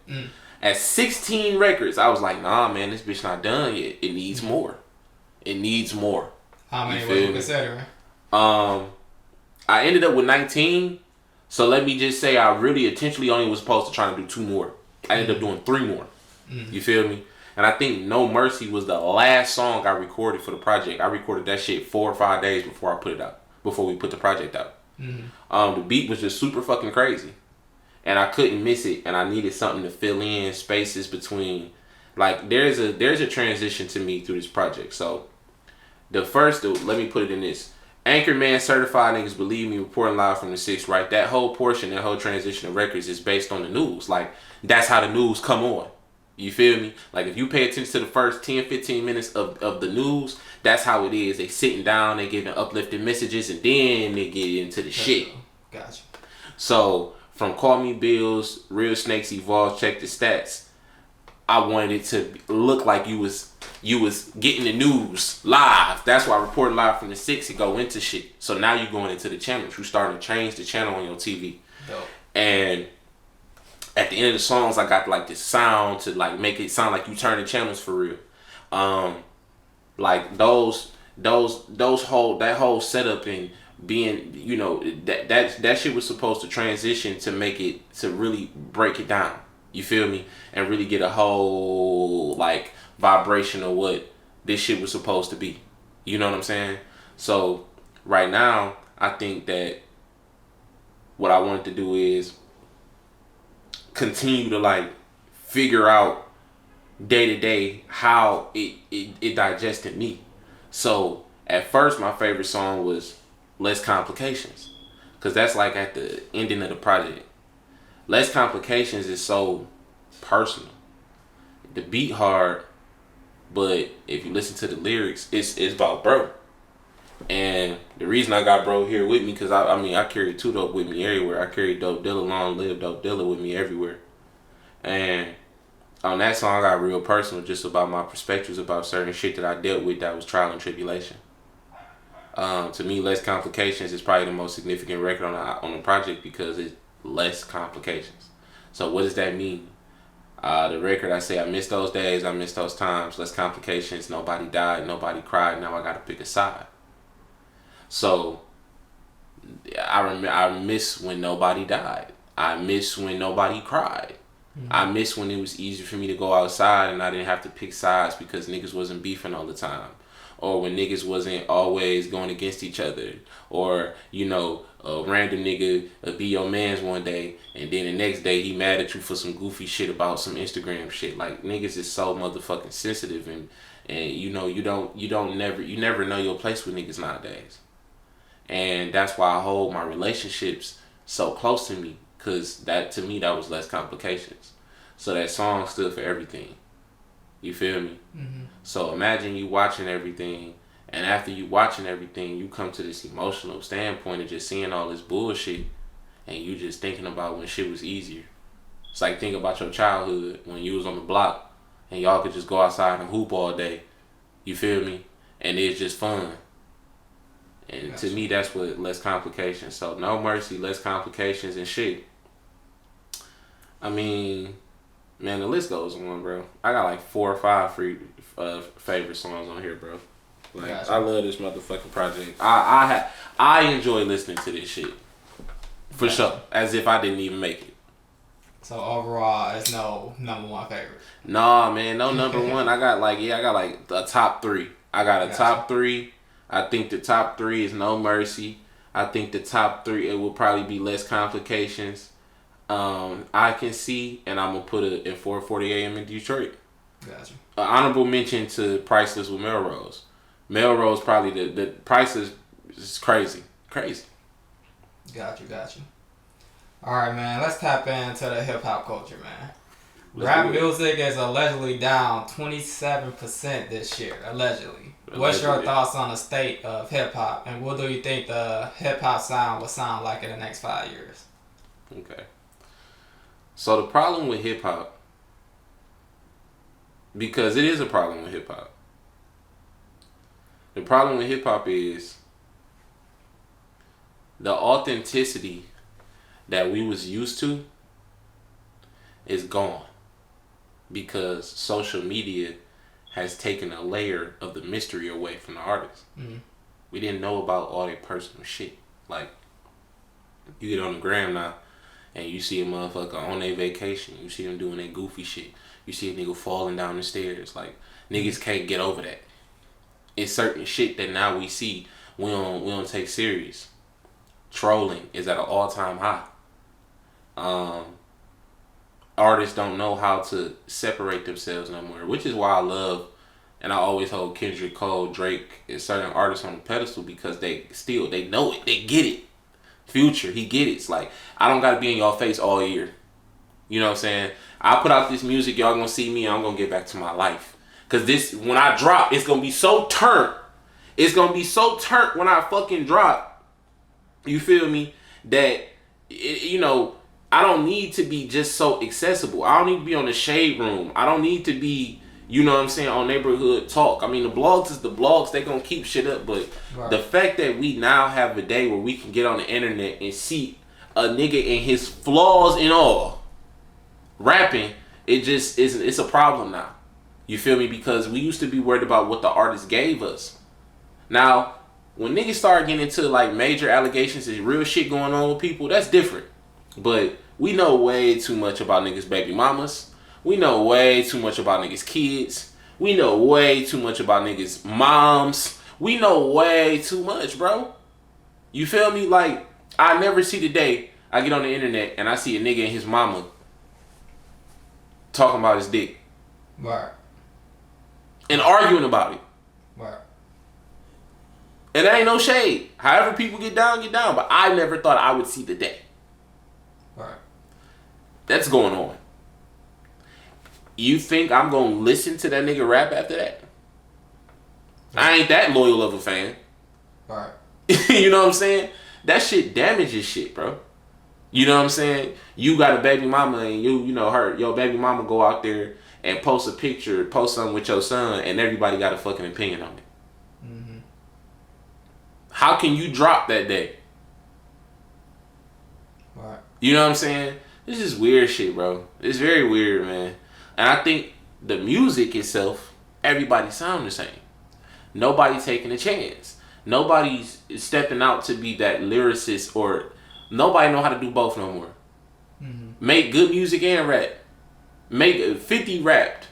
At 16 records, I was like, nah, man, this bitch not done yet. It needs more. It needs more. How many were you considering? I ended up with 19. So let me just say I really intentionally only was supposed to try to do 2 more. I ended up doing 3 more. You feel me? And I think No Mercy was the last song I recorded for the project. I recorded that shit 4 or 5 days before I put it out. Before we put the project out. The beat was just super fucking crazy. And I couldn't miss it. And I needed something to fill in spaces between. Like there's a transition to me through this project. So let me put it in this. Anchorman certified niggas believe me reporting live from the 6th, right? That whole portion, that whole transition of records is based on the news. Like, that's how the news come on. You feel me? Like, if you pay attention to the first 10, 15 minutes of the news, that's how it is. They sitting down, they giving uplifting messages, and then they get into the shit. Gotcha. So, from Call Me Bills, Real Snakes Evolve, Check the Stats, I wanted it to look like you was getting the news live. That's why reporting live from the 6 it go into shit. So now you going into the channels. You starting to change the channel on your TV. Dope. And at the end of the songs, I got like this sound to like make it sound like you turning channels for real. Like that whole setup and being, that shit was supposed to transition to make it to really break it down. You feel me? And really get a whole like vibration of what this shit was supposed to be. You know what I'm saying? So right now, I think that what I wanted to do is continue to like figure out day to day how it digested me. So at first, my favorite song was Less Complications, because that's like at the ending of the project. Less Complications is so personal. The beat hard, but if you listen to the lyrics, it's about bro. And the reason I got bro here with me, because I carry 2 Dope with me everywhere. I carry Dope Dilla, Long Live Dope Dilla with me everywhere. And on that song, I got real personal, just about my perspectives about certain shit that I dealt with that was trial and tribulation. To me, Less Complications is probably the most significant record on the project because it's less complications. So what does that mean? The record, I say I miss those days, I miss those times, less complications, nobody died, nobody cried, now I gotta pick a side. So I miss when nobody died. I miss when nobody cried. I miss when it was easy for me to go outside and I didn't have to pick sides because niggas wasn't beefing all the time. Or when niggas wasn't always going against each other. Or, a random nigga be your mans one day and then the next day he mad at you for some goofy shit about some Instagram shit. Like, niggas is so motherfucking sensitive and you never know your place with niggas nowadays. And that's why I hold my relationships so close to me, because that, to me, that was Less Complications. So that song stood for everything. You feel me? Mm-hmm. So imagine you watching everything, and after you watching everything, you come to this emotional standpoint of just seeing all this bullshit, and you just thinking about when shit was easier. It's like think about your childhood when you was on the block, and y'all could just go outside and hoop all day. You feel me? And it's just fun. And to me, that's what Less Complications. So No Mercy, Less Complications, and shit. I mean, man, the list goes on, bro. I got like 4 or 5 favorite songs on here, bro. Like, I love this motherfucking project. I enjoy listening to this shit. For sure. As if I didn't even make it. So overall, it's no number 1 favorite. Nah, man, no number 1. I got like a top 3. I got a top 3. I think the top 3 is No Mercy. I think the top 3, it will probably be Less Complications. I Can See, and I'm gonna put it in 4:40 a.m. in Detroit. Gotcha. Honorable mention to Priceless with Melrose. Melrose probably the Priceless is crazy. Got you. All right, man. Let's tap into the hip hop culture, man. Rap music is allegedly down 27% this year. Allegedly. What's your thoughts on the state of hip hop, and what do you think the hip hop sound will sound like in the next 5 years? Okay. So the problem with hip hop, because it is a problem with hip hop. The problem with hip hop is the authenticity that we was used to is gone, because social media has taken a layer of the mystery away from the artists. Mm-hmm. We didn't know about all their personal shit. Like, you get on the gram now and you see a motherfucker on their vacation. You see them doing their goofy shit. You see a nigga falling down the stairs. Like, niggas can't get over that. It's certain shit that now we see we don't take serious. Trolling is at an all-time high. Artists don't know how to separate themselves no more, which is why I love, and I always hold Kendrick, Cole, Drake, and certain artists on the pedestal, because they know it, they get it. Future, he get it. It's like, I don't gotta be in y'all face all year. You know what I'm saying? I put out this music, y'all gonna see me, and I'm gonna get back to my life. Cause this, when I drop, it's gonna be so turnt. It's gonna be so turnt when I fucking drop. You feel me? That, I don't need to be just so accessible. I don't need to be on the shade room. I don't need to be, on neighborhood talk. I mean, the blogs is the blogs. They gonna keep shit up. But right. The fact that we now have a day where we can get on the internet and see a nigga and his flaws and all rapping, it just isn't. It's a problem now. You feel me? Because we used to be worried about what the artist gave us. Now, when niggas start getting into like major allegations and real shit going on with people, that's different. But we know way too much about niggas' baby mamas. We know way too much about niggas' kids. We know way too much about niggas' moms. We know way too much, bro. You feel me? Like, I never see the day I get on the internet and I see a nigga and his mama talking about his dick. Right. And arguing about it. Right. And that ain't no shade. However people get down. But I never thought I would see the day. Right. That's going on. You think I'm going to listen to that nigga rap after that? Right. I ain't that loyal of a fan. Right. You know what I'm saying? That shit damages shit, bro. You know what I'm saying? You got a baby mama and your baby mama go out there and post a picture, post something with your son, and everybody got a fucking opinion on it. Mm-hmm. How can you drop that day? Right. You know what I'm saying? This is weird shit, bro. It's very weird, man. And I think the music itself, everybody sound the same. Nobody taking a chance. Nobody's stepping out to be that lyricist, or nobody know how to do both no more. Mm-hmm. Make good music and rap. Make 50 rapped.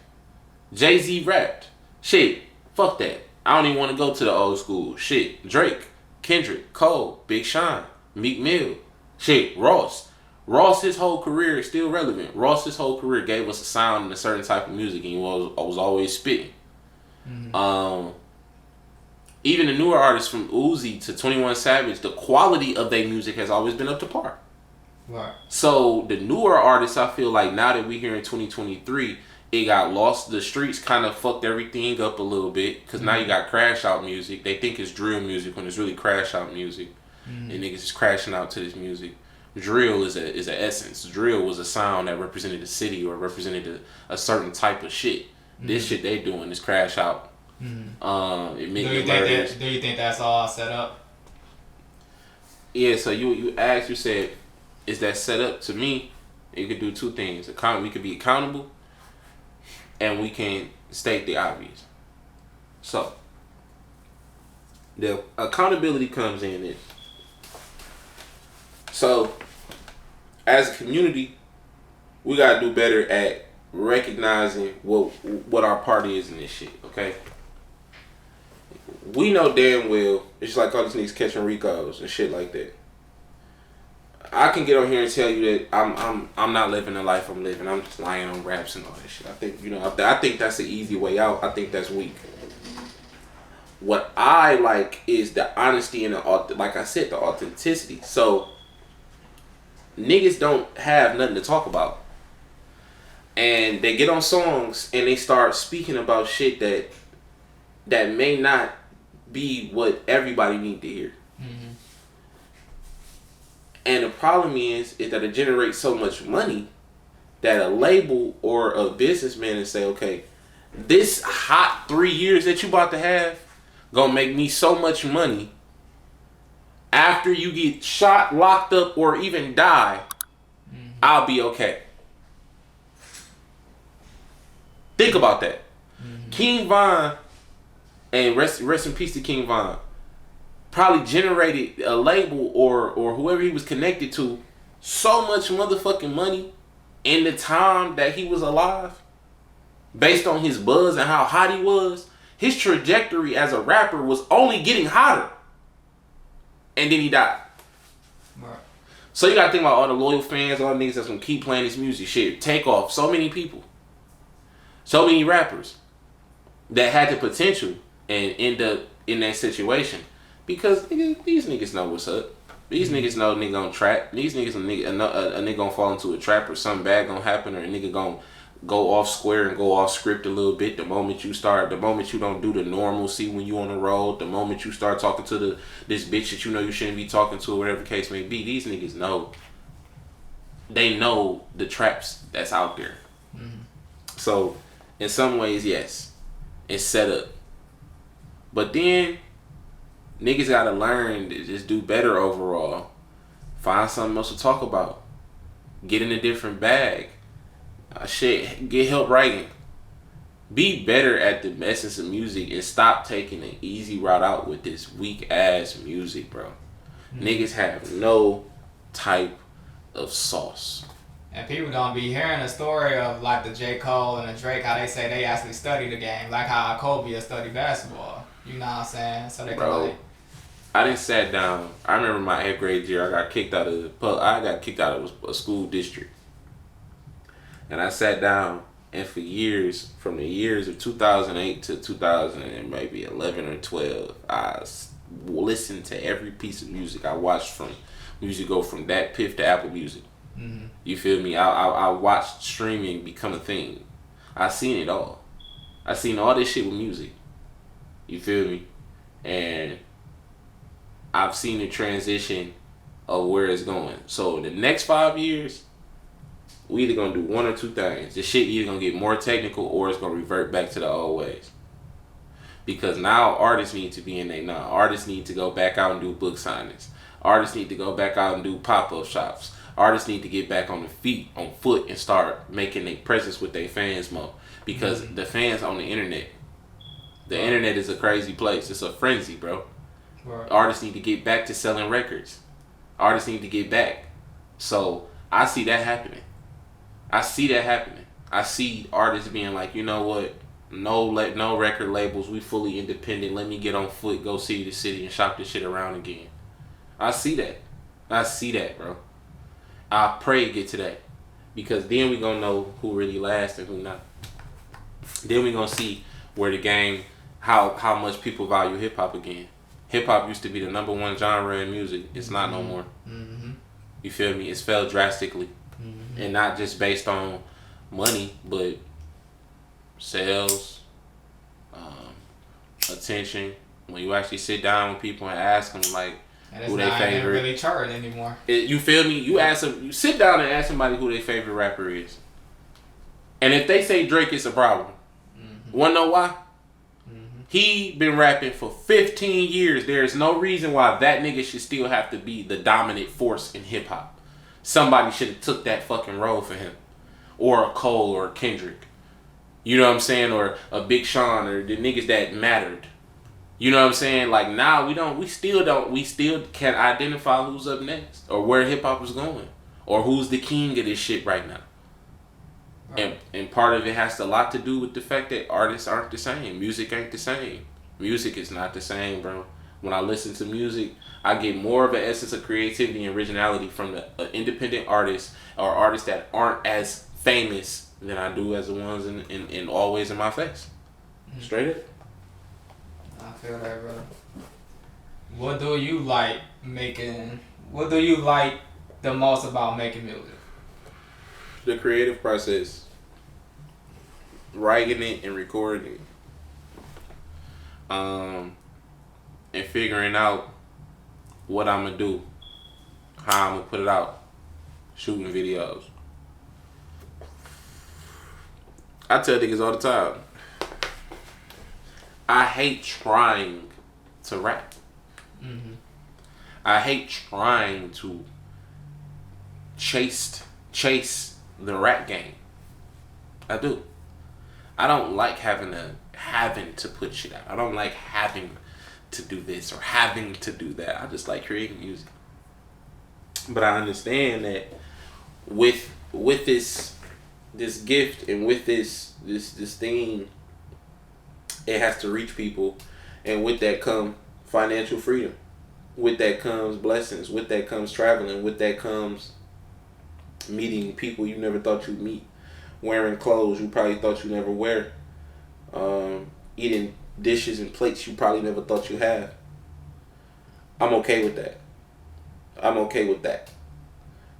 Jay-Z rapped. Shit, fuck that. I don't even want to go to the old school. Shit, Drake, Kendrick, Cole, Big Sean, Meek Mill. Shit, Ross, his whole career is still relevant. Ross, his whole career gave us a sound and a certain type of music, and he was always spitting. Mm-hmm. Even the newer artists from Uzi to 21 Savage, the quality of their music has always been up to par. Right. So the newer artists, I feel like now that we here in 2023, it got lost. The streets kind of fucked everything up a little bit, because now you got crash out music. They think it's drill music when it's really crash out music. And niggas is crashing out to this music. Drill is an essence. Drill was a sound that represented a city or represented a certain type of shit. This shit they doing is crash out. It do you think that's all set up? Yeah. So you asked. You said, is that set up? To me, it could do two things. We could be accountable, and we can state the obvious. So the accountability comes in this. So, as a community, we gotta do better at recognizing what our part is in this shit. Okay, we know damn well it's like all these niggas catching Ricos and shit like that. I can get on here and tell you that I'm not living the life I'm living. I'm just lying on raps and all that shit. I think I think that's the easy way out. I think that's weak. What I like is the honesty and like I said, the authenticity. So niggas don't have nothing to talk about, and they get on songs and they start speaking about shit that may not be what everybody need to hear. Mm-hmm. And the problem is that it generates so much money that a label or a businessman and say, okay, this hot 3 years that you about to have gonna make me so much money. After you get shot, locked up, or even die, I'll be okay. Think about that. King Von, and rest in peace to King Von, probably generated a label or whoever he was connected to so much motherfucking money in the time that he was alive, based on his buzz and how hot he was. His trajectory as a rapper was only getting hotter, and then he died. Right. So you gotta think about all the loyal fans, all the niggas that's gonna keep playing this music. Shit, take off. So many people, so many rappers that had the potential and end up in that situation. Because these niggas know what's up. These niggas know a nigga gonna trap. These niggas a nigga gonna fall into a trap, or something bad gonna happen, or a nigga gonna go off square and go off script a little bit. The moment you don't do the normalcy when you on the road, the moment you start talking to this bitch that you know you shouldn't be talking to, or whatever the case may be, these niggas know. They know the traps that's out there. Mm-hmm. So in some ways, yes, it's set up. But then niggas gotta learn to just do better overall. Find something else to talk about. Get in a different bag. Shit, get help writing. Be better at the essence of music and stop taking an easy route out with this weak ass music, bro. Niggas have no type of sauce. And people don't be hearing the story of like the J. Cole and the Drake, how they say they actually study the game, like how Kobe has studied basketball. You know what I'm saying? So they can like. I didn't sat down. I remember my 8th grade year. I got kicked out of a school district, and I sat down. And for years, from the years of 2008 to 2011 or 12, I listened to every piece of music. I watched from music go from that Piff to Apple Music. Mm-hmm. You feel me? I watched streaming become a thing. I seen it all. I seen all this shit with music. You feel me? And I've seen the transition of where it's going. So the next 5 years, we either gonna do one or two things. The shit either gonna get more technical or it's gonna revert back to the old ways. Because now artists need to be in there now. Artists need to go back out and do book signings. Artists need to go back out and do pop-up shops. Artists need to get back on foot and start making their presence with their fans more. Because the fans on the internet, the internet is a crazy place. It's a frenzy, bro. Right. Artists need to get back to selling records. Artists need to get back. So I see that happening. I see artists being like, you know what? No record labels. We fully independent. Let me get on foot, go city to city, and shop this shit around again. I see that, bro. I pray it get to that, because then we gonna know who really lasts and who not. Then we gonna see where the game, how much people value hip hop again. Hip hop used to be the #1 genre in music. It's not no more. Mm-hmm. You feel me? It's fell drastically. Mm-hmm. And not just based on money, but sales, attention. When you actually sit down with people and ask them like who they favorite, even really charting anymore. You feel me? You ask them. You sit down and ask somebody who their favorite rapper is, and if they say Drake, it's a problem. Mm-hmm. Wanna know why? Mm-hmm. He been rapping for 15 years. There is no reason why that nigga should still have to be the dominant force in hip hop. Somebody should have took that fucking role for him. Or a Cole or a Kendrick. You know what I'm saying? Or a Big Sean, or the niggas that mattered. You know what I'm saying? Like now we still can't identify who's up next or where hip hop is going or who's the king of this shit right now. Right. And part of it has a lot to do with the fact that artists aren't the same. Music ain't the same. Music is not the same, bro. When I listen to music, I get more of an essence of creativity and originality from the independent artists or artists that aren't as famous than I do as the ones in always in my face. Straight up. I feel that, bro. What do you like making? What do you like the most about making music? The creative process, writing it and recording it, and figuring out what I'm gonna do, how I'm gonna put it out, shooting videos. I tell niggas all the time, I hate trying to rap. Mm-hmm. I hate trying to chase the rap game. I do. I don't like having to put shit out. I don't like having to do this or having to do that. I just like creating music. But I understand that with this gift and with this thing, it has to reach people, and with that come financial freedom. With that comes blessings. With that comes traveling. With that comes meeting people you never thought you'd meet, wearing clothes you probably thought you never wear, eating dishes and plates you probably never thought you have. I'm okay with that.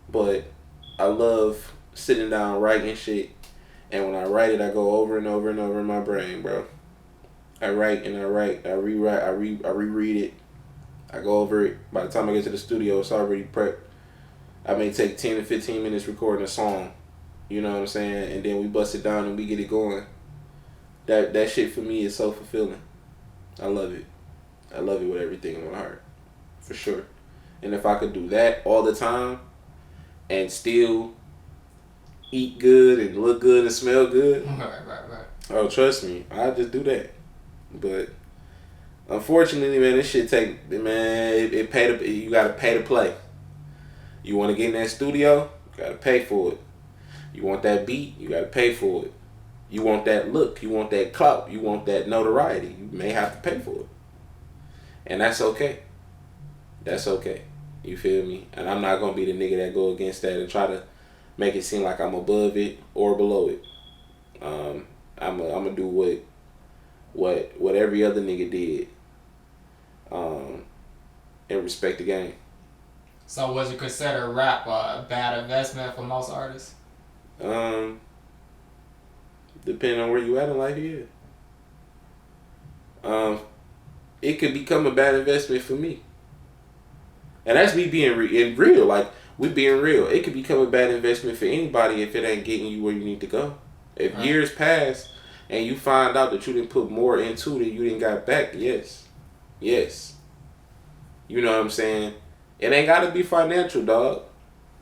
But I love sitting down writing shit, and when I write it, I go over and over and over in my brain, bro. I write and I rewrite, I reread it, I go over it. By the time I get to the studio, it's already prepped. I may take 10 to 15 minutes recording a song, you know what I'm saying? And then we bust it down and we get it going. That shit for me is so fulfilling. I love it. I love it with everything in my heart. For sure. And if I could do that all the time and still eat good and look good and smell good, Right. oh, trust me, I'll just do that. But unfortunately, man, this shit take, man, you gotta pay to play. You want to get in that studio, you gotta pay for it. You want that beat, you gotta pay for it. You want that look, you want that clout, you want that notoriety, you may have to pay for it. And that's okay. That's okay. You feel me? And I'm not gonna be the nigga that go against that and try to make it seem like I'm above it or below it. I'm gonna do what every other nigga did, and respect the game. So would you consider rap a bad investment for most artists? Depending on where you at in life, yeah. It could become a bad investment for me. And that's me being real. Like, we being real. It could become a bad investment for anybody if it ain't getting you where you need to go. If years pass and you find out that you didn't put more into it, you didn't got back, yes. You know what I'm saying? It ain't got to be financial, dog.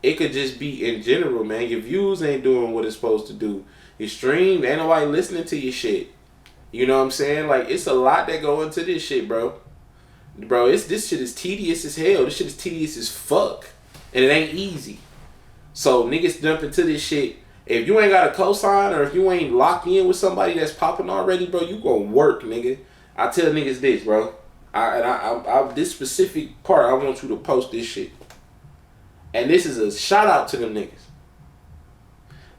It could just be in general, man. Your views ain't doing what it's supposed to do. Your stream, ain't nobody listening to your shit. You know what I'm saying? Like, it's a lot that go into this shit, bro. Bro, this shit is tedious as hell. This shit is tedious as fuck. And it ain't easy. So, niggas jump into this shit. If you ain't got a cosign or if you ain't locked in with somebody that's popping already, bro, you gonna work, nigga. I tell niggas this, bro. I this specific part, I want you to post this shit. And this is a shout out to them niggas.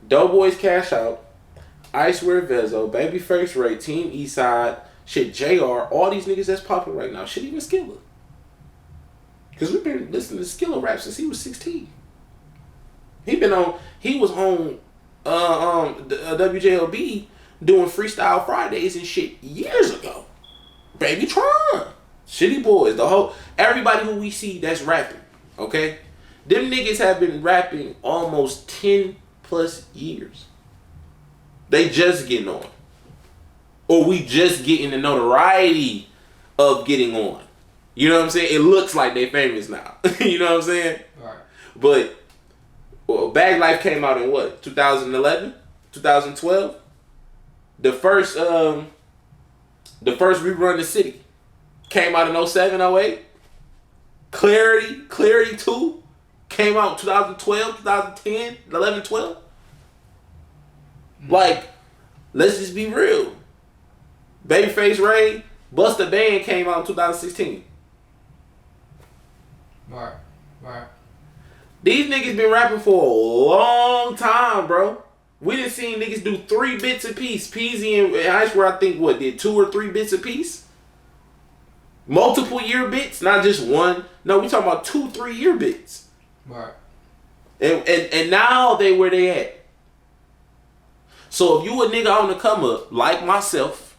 Doughboys Cash Out, Icewear Vezo, Babyface Ray, Team Eastside, shit, JR, all these niggas that's popping right now. Shit, even Skilla. Because we've been listening to Skilla rap since he was 16. He was on WJLB doing Freestyle Fridays and shit years ago. Baby Tron. Shitty Boys. Everybody who we see that's rapping. Okay? Them niggas have been rapping almost 10 plus years. They just getting on. Or we just getting the notoriety of getting on. You know what I'm saying? It looks like they famous now. You know what I'm saying? Right. But Bag Life came out in what? 2011? 2012? The first Rerun the City came out in 07, 08. Clarity 2 came out in 2012, 2010, 11, 12. Like, let's just be real. Babyface Ray Busta Band came out in 2016. Right. These niggas been rapping for a long time, bro. We done seen niggas do 3 bits a piece. Peasy and Ice were, I think, did 2 or 3 bits a piece? Multiple year bits, not just one. No, we talking about 2-3 year bits. Right. And now they where they at. So if you a nigga on the come up, like myself,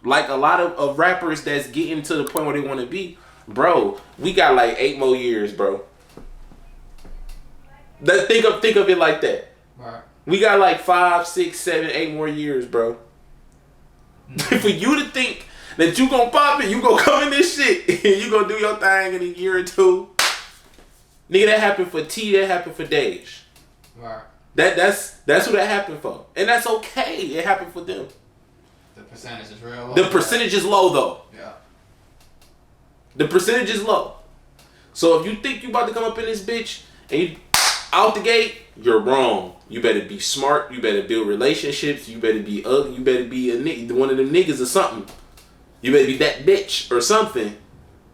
like a lot of rappers that's getting to the point where they want to be, bro, we got like 8 more years, bro. Think of it like that. Right. We got like 5, 6, 7, 8 more years, bro. For you to think that you gonna pop it, you gonna come in this shit, and you gonna do your thing in a year or 2. Nigga, that happened for T, that happened for Dage. Right. That's what that happened for. And that's okay. It happened for them. The percentage is real low. The percentage is low though. Yeah. The percentage is low. So if you think you about to come up in this bitch and you out the gate, you're wrong. You better be smart. You better build relationships. You better be ugly. You better be one of them niggas or something. You better be that bitch or something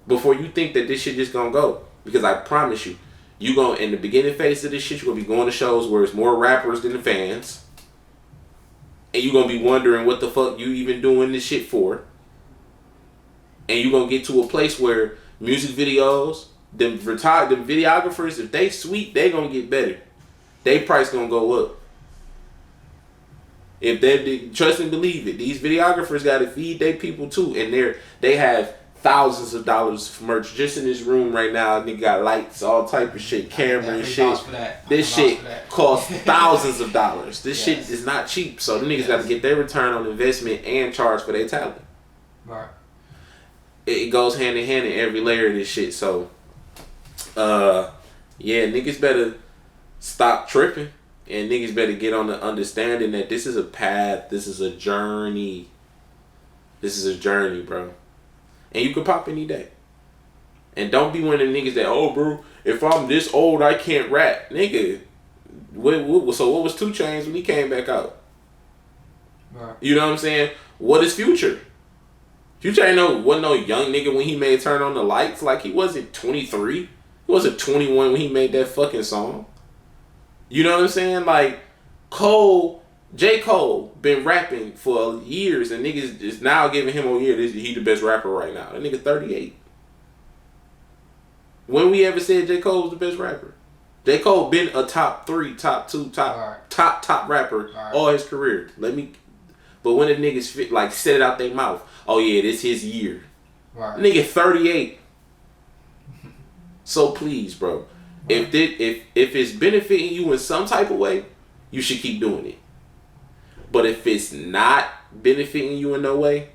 before you think that this shit just gonna go. Because I promise you, you gonna in the beginning phase of this shit, you're gonna be going to shows where it's more rappers than the fans. And you're gonna be wondering what the fuck you even doing this shit for. And you're gonna get to a place where music videos, them videographers, if they sweet, they gonna get better. They price gonna go up. If they trust and believe it, these videographers gotta feed their people too. And they have thousands of dollars for merch just in this room right now. Nigga got lights, all type of shit, camera and shit. This shit costs thousands of dollars. This shit is not cheap. So the niggas got to get their return on investment and charge for their talent. Right. It goes hand in hand in every layer of this shit. So, yeah, niggas better stop tripping. And niggas better get on the understanding that this is a path. This is a journey. This is a journey, bro. And you can pop any day. And don't be one of them niggas that, oh, bro, if I'm this old, I can't rap. Nigga, so what was 2 Chainz when he came back out? Right. You know what I'm saying? What is Future? Future wasn't no young nigga when he made Turn On The Lights. Like, he wasn't 23. He wasn't 21 when he made that fucking song. You know what I'm saying? Like, J. Cole been rapping for years and niggas is now giving him a year. He the best rapper right now. That nigga 38. When we ever said J. Cole was the best rapper? J. Cole been a top 3, top 2, top rapper all his career. But when the niggas like said it out their mouth, oh yeah, this his year. Right. Nigga 38. So please, bro, if it's benefiting you in some type of way, you should keep doing it. But if it's not benefiting you in no way,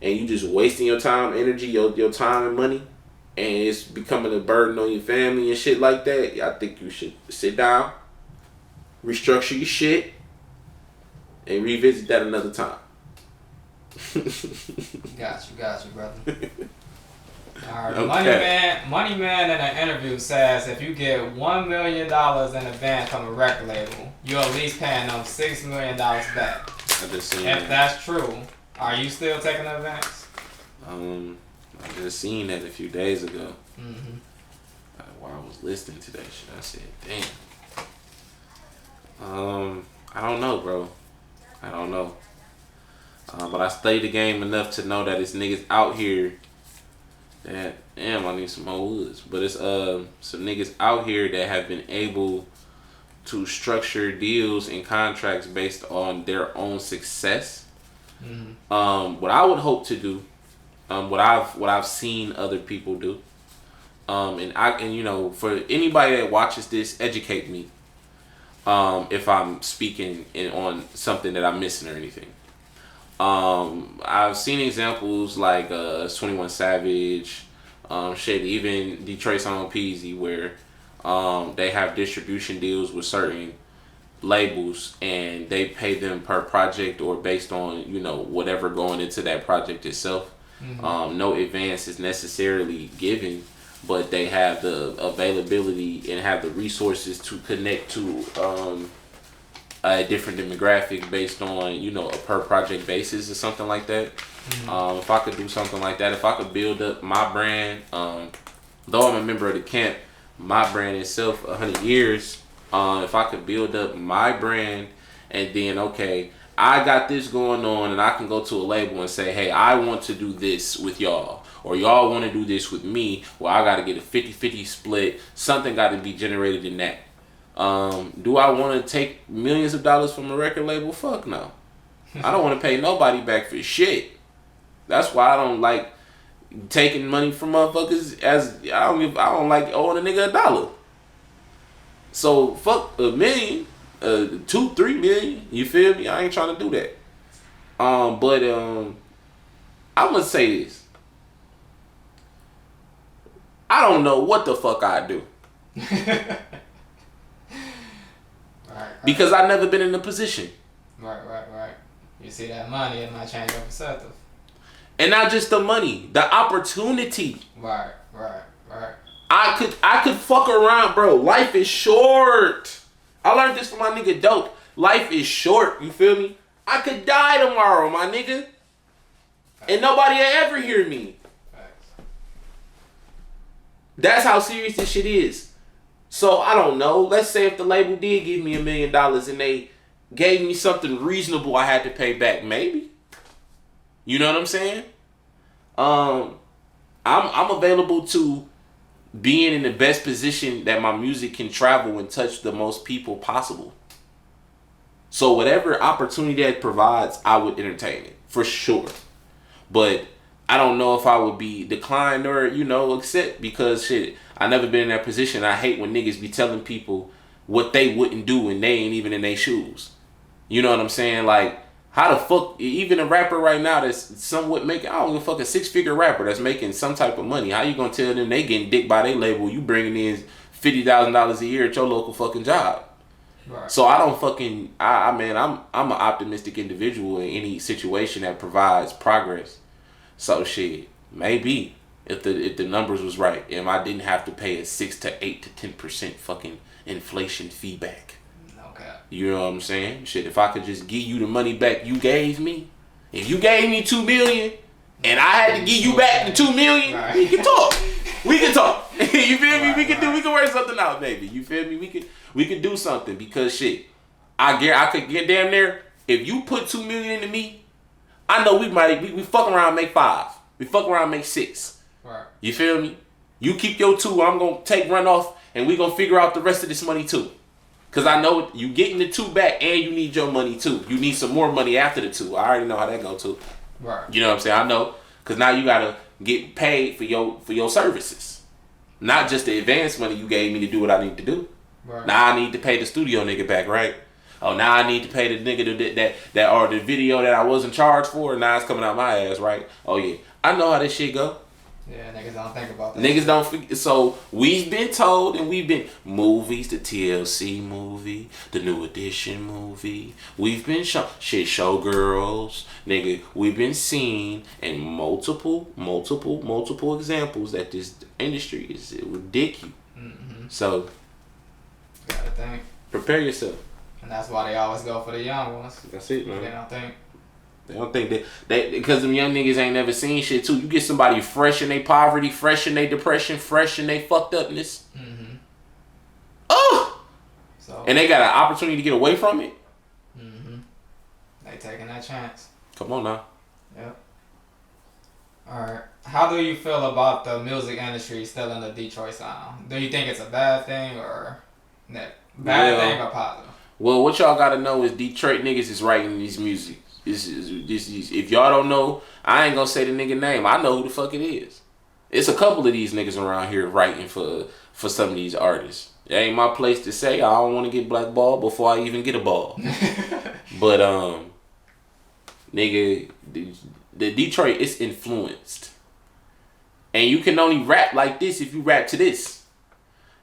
and you just wasting your time, energy, your time and money, and it's becoming a burden on your family and shit like that, I think you should sit down, restructure your shit, and revisit that another time. Got you, brother. Alright, Okay. Money Man in an interview says if you get $1 million in advance from a record label, you're at least paying them $6 million back. I just seen If that's true, are you still taking the advance? I just seen that a few days ago. Mm-hmm. While I was listening to that shit, I said, damn. I don't know, bro. I don't know. But I studied the game enough to know that it's niggas out here that, damn, I need some more woods. But it's some niggas out here that have been able to structure deals and contracts based on their own success. Mm-hmm. What I would hope to do, what I've seen other people do, and you know, for anybody that watches this, educate me if I'm speaking on something that I'm missing or anything. I've seen examples like 21 Savage, shit, even Detroit's Own Peasy, where they have distribution deals with certain labels and they pay them per project or based on, you know, whatever going into that project itself. Mm-hmm. No advance is necessarily given, but they have the availability and have the resources to connect to a different demographic based on, you know, a per project basis or something like that. If I could do something like that, if I could build up my brand, though I'm a member of the camp, my brand itself 100 years, if I could build up my brand and then, okay, I got this going on and I can go to a label and say, hey, I want to do this with y'all, or y'all want to do this with me, well, I got to get a 50-50 split. Something got to be generated in that. Do I want to take millions of dollars from a record label? Fuck no. I don't want to pay nobody back for shit. That's why I don't like taking money from motherfuckers. As I don't like owing a nigga $1. So fuck $1 million, 2-3 million. You feel me? I ain't trying to do that. But I'm gonna say this. I don't know what the fuck I do. Right. Because I've never been in a position. Right. You see that money, it might change your perspective. And not just the money, the opportunity. Right. I could fuck around, bro. Life is short. I learned this from my nigga Dope. Life is short, you feel me? I could die tomorrow, my nigga. And nobody will ever hear me. Facts. That's how serious this shit is. So, I don't know. Let's say if the label did give me $1 million and they gave me something reasonable I had to pay back. Maybe. You know what I'm saying? I'm available to being in the best position that my music can travel and touch the most people possible. So whatever opportunity that provides, I would entertain it. For sure. But I don't know if I would be declined or, you know, accept, because shit, I never been in that position. I hate when niggas be telling people what they wouldn't do and they ain't even in their shoes. You know what I'm saying? Like, how the fuck, even a rapper right now that's somewhat making, I don't give a fuck, a 6-figure rapper that's making some type of money, how you gonna tell them they getting dick by their label, you bringing in $50,000 a year at your local fucking job? Right. So I don't fucking, I'm an optimistic individual in any situation that provides progress. So shit, maybe if the numbers was right and I didn't have to pay a 6 to 8 to 10% fucking inflation feedback. Okay. You know what I'm saying? Shit, if I could just give you the money back you gave me, if you gave me $2 million and I had to give you back the $2 million, right, we can talk. We can talk. You feel me? We can work something out, baby. You feel me? We could do something, because shit, I could get damn near, if you put $2 million into me, I know we fuck around and make 5. We fuck around and make 6. Right. You feel me? You keep your 2, I'm gonna take run off, and we gonna figure out the rest of this money too. Cause I know you getting the 2 back and you need your money too. You need some more money after the 2. I already know how that go too. Right. You know what I'm saying? I know. Cause now you gotta get paid for your services. Not just the advance money you gave me to do what I need to do. Right. Now I need to pay the studio nigga back, right? Oh, now I need to pay the nigga that or the video that I wasn't charged for, now it's coming out my ass, right? Oh yeah. I know how this shit go. Yeah, niggas don't think about that. Niggas don't forget. So we've been told, and we've been movies, the TLC movie, the New Edition movie. We've been Showgirls, nigga. We've been seen in multiple examples that this industry is ridiculous. Mm-hmm. So gotta think. Prepare yourself. And that's why they always go for the young ones. That's it, man. They don't think that because them young niggas ain't never seen shit too. You get somebody fresh in their poverty, fresh in their depression, fresh in their fucked upness. Mm-hmm. Oh! So, and they got an opportunity to get away from it. Mm-hmm. They taking that chance. Come on now. Yep. Alright. How do you feel about the music industry still in the Detroit sound? Do you think it's a bad thing or bad thing or positive? Well, what y'all gotta know is Detroit niggas is writing these music. This is if y'all don't know, I ain't gonna say the nigga name. I know who the fuck it is. It's a couple of these niggas around here writing for some of these artists. It ain't my place to say. I don't want to get blackballed before I even get a ball. But nigga, the Detroit is influenced, and you can only rap like this if you rap to this,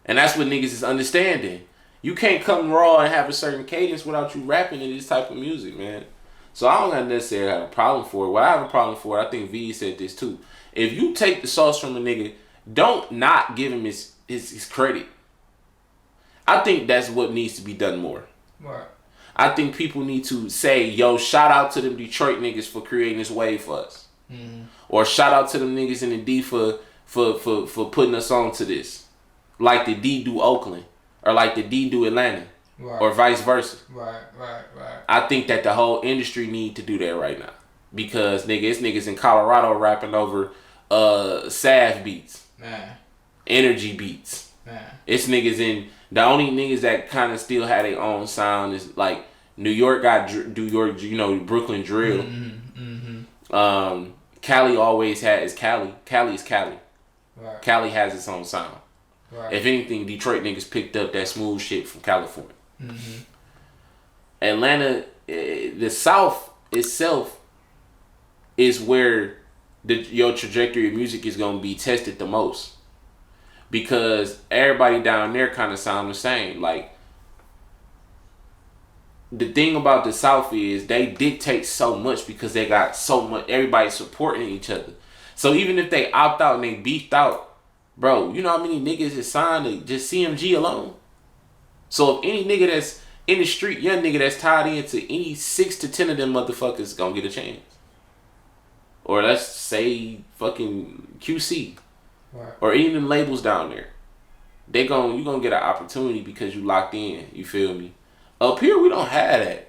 and that's what niggas is understanding. You can't come raw and have a certain cadence without you rapping to this type of music, man. So I don't necessarily have a problem for it. What I have a problem for, I think V said this too. If you take the sauce from a nigga, don't not give him his credit. I think that's what needs to be done more. Right. I think people need to say, yo, shout out to them Detroit niggas for creating this wave for us. Mm-hmm. Or shout out to them niggas in the D for putting us on to this. Like the D do Oakland. Or like the D do Atlanta. Right. Or vice versa. Right. I think that the whole industry need to do that right now. Because it's niggas in Colorado rapping over Sav beats. Man. Energy beats. Man. It's niggas in... The only niggas that kind of still had their own sound is like New York got New York, Brooklyn drill. Cali always is Cali. Cali's Cali. Right. Cali has its own sound. Right. If anything, Detroit niggas picked up that smooth shit from California. Mm-hmm. Atlanta, the South itself is where your trajectory of music is going to be tested the most. Because everybody down there kind of sound the same. Like, the thing about the South is they dictate so much because they got so much, everybody supporting each other. So even if they opt out and they beefed out, bro, you know how many niggas is signed to just CMG alone? So if any nigga that's in the street, young nigga that's tied into any 6 to 10 of them motherfuckers gonna get a chance. Or let's say fucking QC. Right. Or any of them labels down there. You gonna get an opportunity because you locked in. You feel me? Up here we don't have that.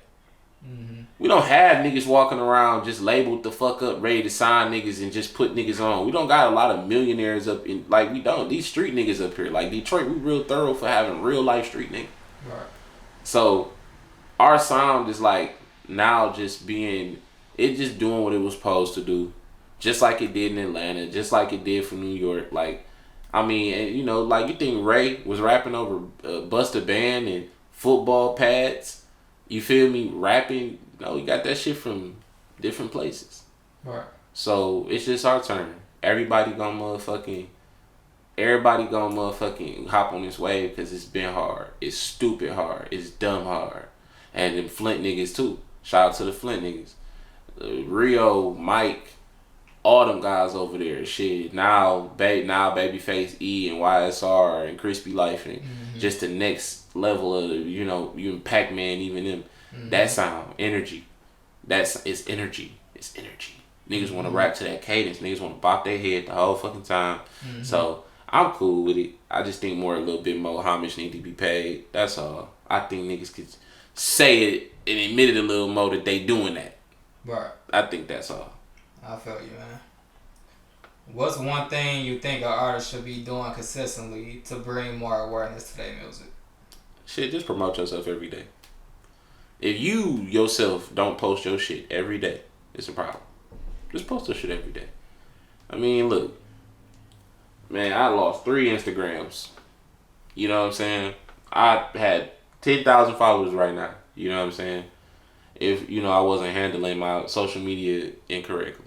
Mm-hmm. We don't have niggas walking around just labeled the fuck up, ready to sign niggas and just put niggas on. We don't got a lot of millionaires up in, like, we don't. These street niggas up here. Like Detroit, we real thorough for having real life street niggas. Right. So our sound is like now just doing what it was supposed to do. Just like it did in Atlanta, just like it did from New York. Like, I mean, and, like you think Ray was rapping over Busta Band and football pads? You feel me? Rapping? No, he got that shit from different places. Right. So it's just our turn. Everybody gonna motherfucking hop on this wave because it's been hard. It's stupid hard. It's dumb hard. And them Flint niggas too. Shout out to the Flint niggas. Rio, Mike, all them guys over there, shit. Now Babyface E and YSR and Crispy Life and just the next level of you Pac-Man, even them. That sound, energy. It's energy. It's energy. Niggas want to rap to that cadence. Niggas want to bop their head the whole fucking time. So I'm cool with it. I just think a little bit more homage need to be paid. That's all. I think niggas could say it and admit it a little more that they doing that. Right. I think that's all. I feel you, man. What's one thing you think an artist should be doing consistently to bring more awareness to their music? Shit, just promote yourself every day. If you yourself don't post your shit every day, it's a problem. Just post your shit every day. I mean, look. Man, I lost 3 Instagrams. You know what I'm saying? I had 10,000 followers right now. You know what I'm saying? If, I wasn't handling my social media incorrectly.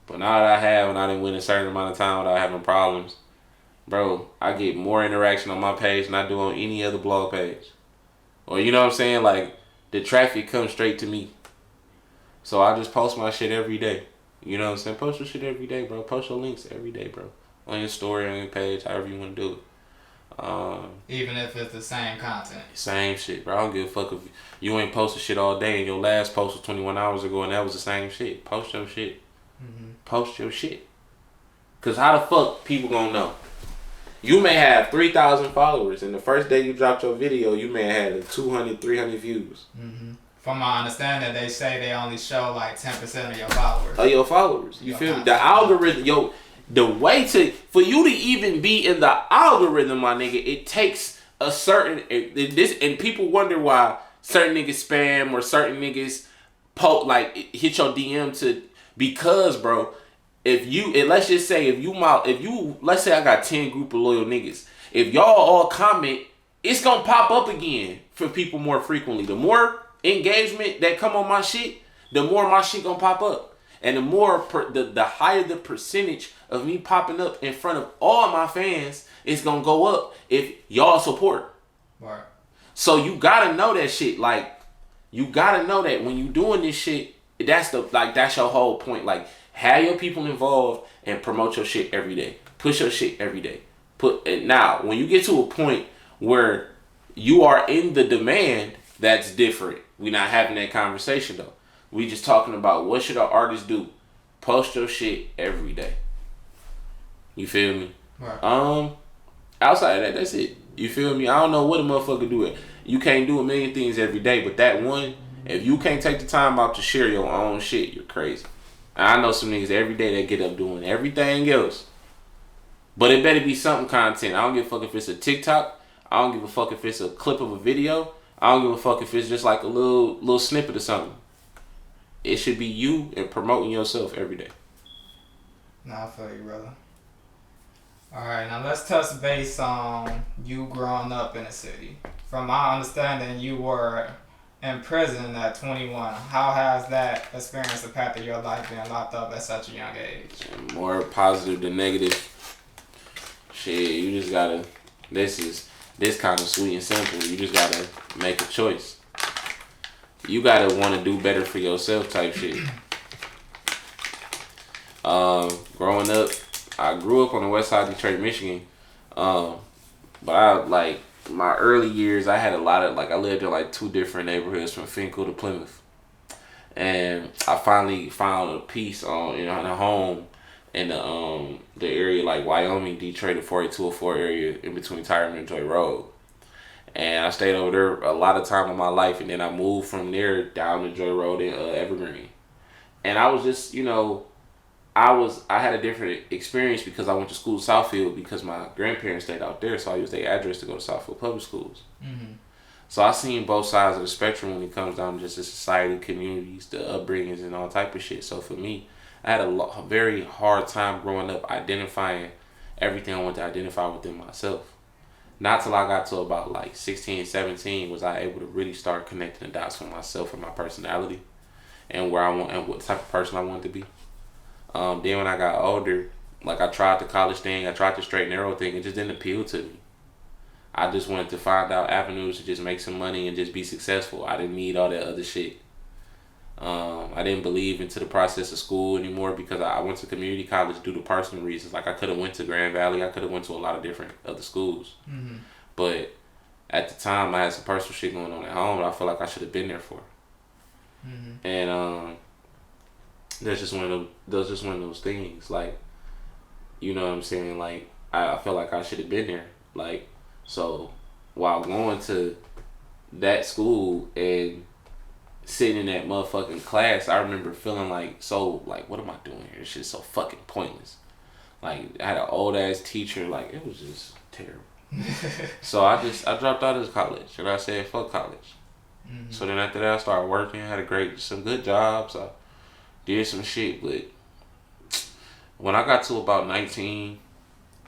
But now that I have and I didn't win a certain amount of time without having problems, bro, I get more interaction on my page than I do on any other blog page. Or you know what I'm saying? Like, the traffic comes straight to me. So I just post my shit every day. You know what I'm saying? Post your shit every day, bro. Post your links every day, bro. On your story, on your page, however you want to do it. Even if it's the same content. Same shit, bro. I don't give a fuck if you ain't posted shit all day and your last post was 21 hours ago and that was the same shit. Post your shit. Post your shit. Because how the fuck people gonna know? You may have 3,000 followers and the first day you dropped your video, you may have had 200, 300 views. From my understanding, they say they only show like 10% of your followers. Of your followers. You feel me? The algorithm, the way for you to even be in the algorithm, my nigga, it takes a certain, and people wonder why certain niggas spam or certain niggas hit your DM because, bro, let's just say let's say I got 10 group of loyal niggas. If y'all all comment, it's gonna pop up again for people more frequently. The more engagement that come on my shit, the more my shit gonna pop up. And the more, the higher the percentage of me popping up in front of all my fans is gonna go up if y'all support. Right. So you gotta know that shit. Like, you gotta know that when you doing this shit, that's your whole point. Like, have your people involved and promote your shit every day. Push your shit every day. Now, when you get to a point where you are in the demand, that's different. We not having that conversation though. We just talking about what should an artist do. Post your shit every day. You feel me? Right. Outside of that, that's it. You feel me? I don't know what a motherfucker do it. You can't do a million things every day, but that one, if you can't take the time out to share your own shit, you're crazy. And I know some niggas every day that get up doing everything else. But it better be something content. I don't give a fuck if it's a TikTok. I don't give a fuck if it's a clip of a video. I don't give a fuck if it's just like a little snippet or something. It should be you and promoting yourself every day. Nah, I feel you, brother. Alright, now let's touch base on you growing up in the city. From my understanding, you were in prison at 21. How has that experience impacted your life being locked up at such a young age? More positive than negative. Shit, you just gotta. This kind of sweet and simple. You just gotta make a choice. You gotta want to do better for yourself, type shit. Growing up, I grew up on the west side of Detroit, Michigan. But I like my early years. I had a lot of I lived in like 2 different neighborhoods from Finkel to Plymouth, and I finally found a piece in a home in the area like Wyoming, Detroit, the 4204 area in between Tyron and Joy Road. And I stayed over there a lot of time of my life, and then I moved from there down to Joy Road in Evergreen. And I was just, I had a different experience because I went to school Southfield because my grandparents stayed out there, so I used their address to go to Southfield Public Schools. Mm-hmm. So I seen both sides of the spectrum when it comes down to just the society, communities, the upbringings, and all type of shit. So for me, I had a very hard time growing up identifying everything I wanted to identify within myself. Not till I got to about like 16, 17 was I able to really start connecting the dots for myself and my personality and where I want and what type of person I wanted to be. Then when I got older, like I tried the college thing, I tried the straight and narrow thing, it just didn't appeal to me. I just wanted to find out avenues to just make some money and just be successful. I didn't need all that other shit. I didn't believe into the process of school anymore because I went to community college due to personal reasons. Like I could have went to Grand Valley, I could have went to a lot of different other schools. Mm-hmm. But at the time, I had some personal shit going on at home that I feel like I should have been there for. Mm-hmm. And that's just one of those things. Like, you know what I'm saying? Like I feel like I should have been there. Like, so while going to that school and sitting in that motherfucking class, I remember feeling like, what am I doing here? This shit's so fucking pointless. Like, I had an old ass teacher, like, it was just terrible. So I dropped out of college, and I said, fuck college. Mm-hmm. So then after that, I started working, had some good jobs, I did some shit, but when I got to about 19,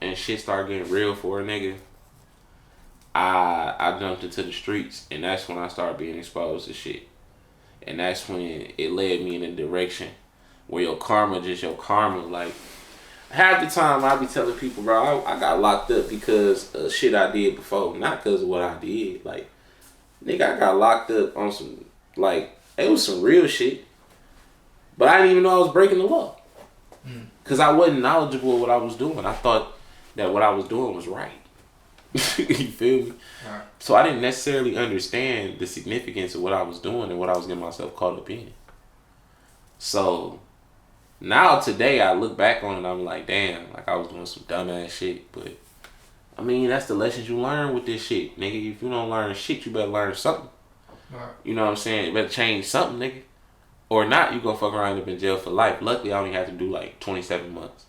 and shit started getting real for a nigga, I jumped into the streets, and that's when I started being exposed to shit. And that's when it led me in a direction where your karma. Like, half the time I be telling people, bro, I got locked up because of shit I did before, not because of what I did. Like, nigga, I got locked up on some, like, it was some real shit. But I didn't even know I was breaking the law. Because I wasn't knowledgeable of what I was doing. I thought that what I was doing was right. You feel me? Right. So I didn't necessarily understand the significance of what I was doing and what I was getting myself caught up in. So now today I look back on it and I'm like, damn, like I was doing some dumbass shit. But I mean, that's the lessons you learn with this shit, nigga. If you don't learn shit, you better learn something. Right. You know what I'm saying? You better change something, nigga. Or not, you gonna fuck around and end up in jail for life. Luckily, I only had to do like 27 months.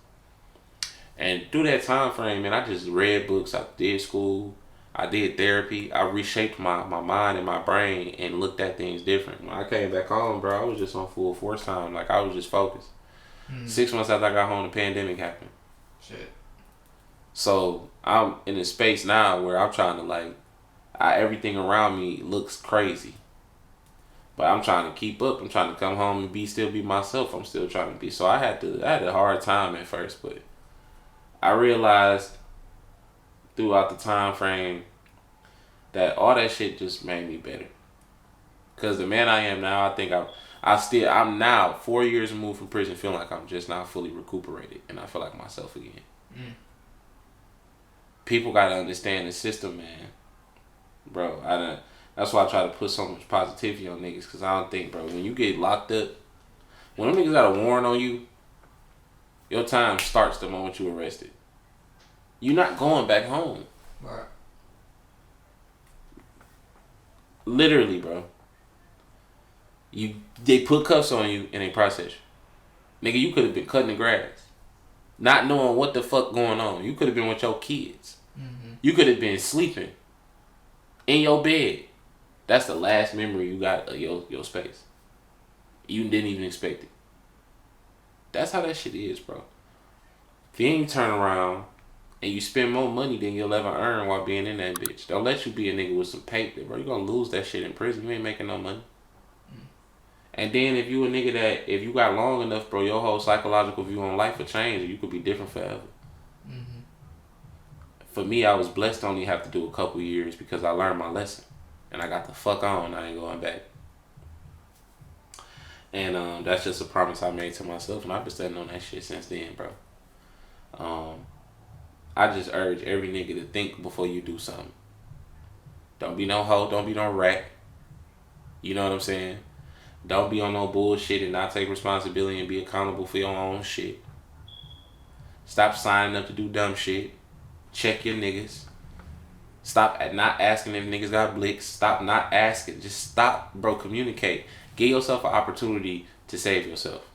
And through that time frame, man, I just read books, I did school, I did therapy, I reshaped my mind and my brain and looked at things different. When I came back home, bro, I was just on full force time. Like, I was just focused. 6 months after I got home, the pandemic happened. Shit. So, I'm in a space now where I'm trying to, everything around me looks crazy. But I'm trying to keep up. I'm trying to come home and still be myself. I'm still trying to be. So, I had a hard time at first, but I realized throughout the time frame that all that shit just made me better. Cause the man I am now, I think I'm now 4 years removed from prison, feeling like I'm just now fully recuperated, and I feel like myself again. People gotta understand the system, man. Bro, That's why I try to put so much positivity on niggas, because I don't think, bro, when you get locked up, when them niggas got a warrant on you, your time starts the moment you arrested. You're not going back home. Right. Literally, bro. They put cuffs on you and they process you. Nigga, you could have been cutting the grass, not knowing what the fuck going on. You could have been with your kids. Mm-hmm. You could have been sleeping in your bed. That's the last memory you got of your space. You didn't even expect it. That's how that shit is, bro. If you ain't turn around and you spend more money than you'll ever earn while being in that bitch, don't let you be a nigga with some paper, bro. You gonna lose that shit in prison. You ain't making no money. And then if you a nigga that, if you got long enough, bro, your whole psychological view on life will change and you could be different forever. Mm-hmm. For me, I was blessed to only have to do a couple years because I learned my lesson. And I got the fuck on. I ain't going back. And that's just a promise I made to myself. And I've been standing on that shit since then, bro. I just urge every nigga to think before you do something. Don't be no hoe. Don't be no rat. You know what I'm saying? Don't be on no bullshit and not take responsibility and be accountable for your own shit. Stop signing up to do dumb shit. Check your niggas. Stop at not asking if niggas got blicks. Stop not asking. Just stop, bro. Communicate. Give yourself an opportunity to save yourself.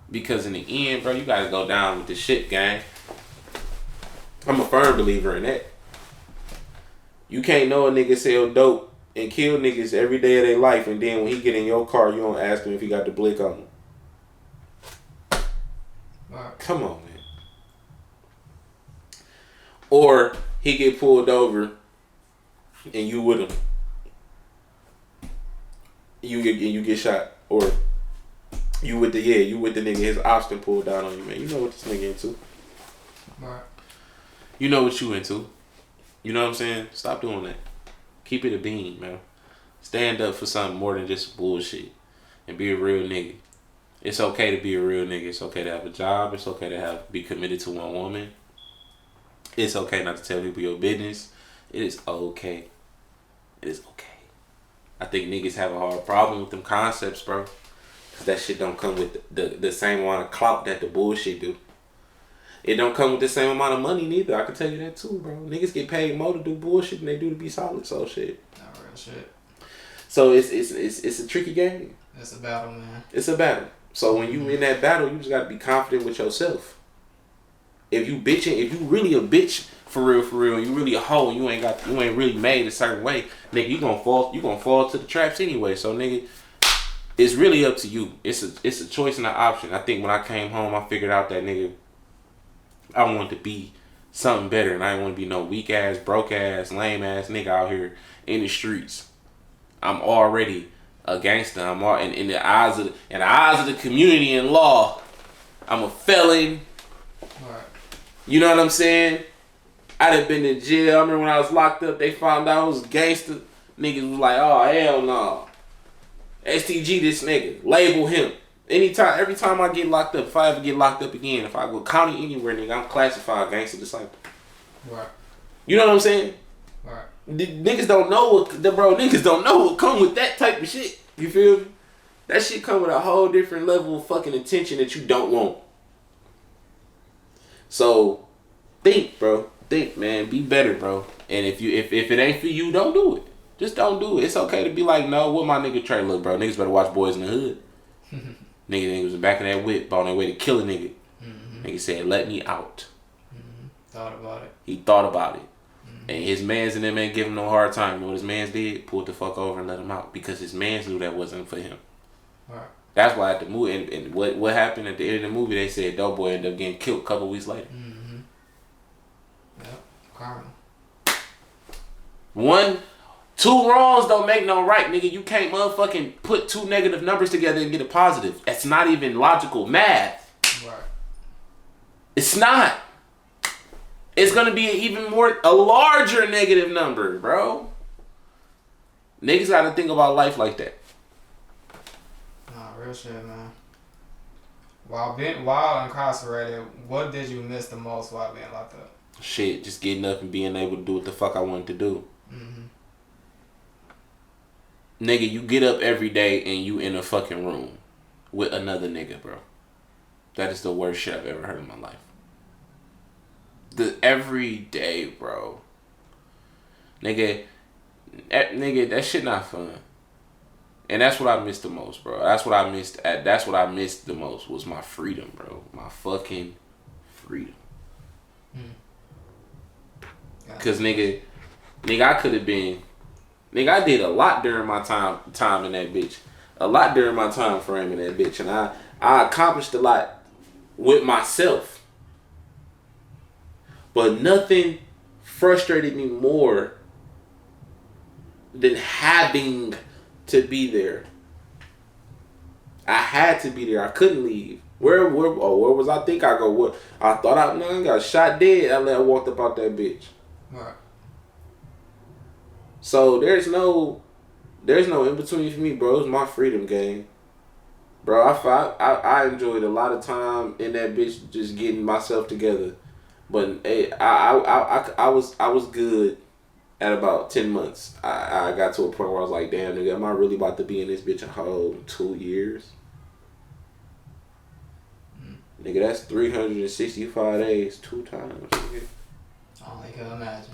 Because in the end, bro, you gotta go down with the shit, gang. I'm a firm believer in that. You can't know a nigga sell dope and kill niggas every day of their life, and then when he get in your car, you don't ask him if he got the blick on him. Right. Come on, man. Or he get pulled over and you with him. You get shot. Or you with the nigga, his option pulled down on you, man. You know what this nigga into. Right. You know what you into. You know what I'm saying? Stop doing that. Keep it a bean, man. Stand up for something more than just bullshit. And be a real nigga. It's okay to be a real nigga. It's okay to have a job. It's okay to be committed to one woman. It's okay not to tell people your business. It is okay. It is okay. I think niggas have a hard problem with them concepts, bro. Cause that shit don't come with the same amount of clout that the bullshit do. It don't come with the same amount of money neither. I can tell you that too, bro. Niggas get paid more to do bullshit than they do to be solid. So shit. Not real shit. So it's a tricky game. It's a battle, man. It's a battle. So when you in that battle, you just gotta be confident with yourself. If you bitching, if you really a bitch for real, you really a hoe, you ain't really made a certain way, nigga, you gonna fall to the traps anyway. So nigga, it's really up to you. It's a choice and an option. I think when I came home, I figured out that nigga, I wanted to be something better, and I didn't want to be no weak ass, broke ass, lame ass nigga out here in the streets. I'm already a gangster. I'm all in the eyes of the community and law. I'm a felon. Right. You know what I'm saying? I'd have been in jail. I remember when I was locked up, they found out I was a gangster. Niggas was like, oh hell no. STG this nigga. Label him. Every time I get locked up, if I ever get locked up again, if I go county anywhere, nigga, I'm classified gangster disciple. Right. You know what I'm saying? Right. Niggas don't know niggas don't know what come with that type of shit. You feel me? That shit come with a whole different level of fucking attention that you don't want. So, think, bro. Think, man. Be better, bro. And if it ain't for you, don't do it. Just don't do it. It's okay to be like, no, what my nigga Trey look, bro. Niggas better watch Boys in the Hood. Nigga was in the back of that whip on their way to kill a nigga. Mm-hmm. Nigga said, let me out. Mm-hmm. Thought about it. He thought about it. Mm-hmm. And his mans and them ain't give him no hard time. You know what his mans did? Pulled the fuck over and let him out. Because his mans knew that wasn't for him. Right. That's why at the movie, and what happened at the end of the movie, they said Doughboy ended up getting killed a couple weeks later. Mm-hmm. Yep. Karma. 2 wrongs don't make no right, nigga. You can't motherfucking put 2 negative numbers together and get a positive. That's not even logical math. Right. It's not. It's gonna be a larger negative number, bro. Niggas gotta think about life like that. Nah, real shit, man. While incarcerated, what did you miss the most while being locked up? Shit, just getting up and being able to do what the fuck I wanted to do. Mm-hmm. Nigga, you get up every day and you in a fucking room with another nigga, bro. That is the worst shit I've ever heard in my life. The every day, bro. Nigga, that shit not fun. And that's what I missed the most, bro. That's what I missed. That's what I missed the most was my freedom, bro. My fucking freedom. Cause nigga, I could have been, nigga, I did a lot during my time in that bitch. A lot during my time frame in that bitch, and I accomplished a lot with myself. But nothing frustrated me more than having to be there. I had to be there. I couldn't leave. Where was I think I go? What I thought I got shot dead. I walked up out that bitch. Right. So there's no in between for me, bro. It's my freedom game, bro. I enjoyed a lot of time in that bitch just getting myself together, but hey, I was good at about 10 months. I got to a point where I was like, damn, nigga, am I really about to be in this bitch a whole 2 years? Nigga, that's 365 days, 2 times. Nigga. All I can imagine.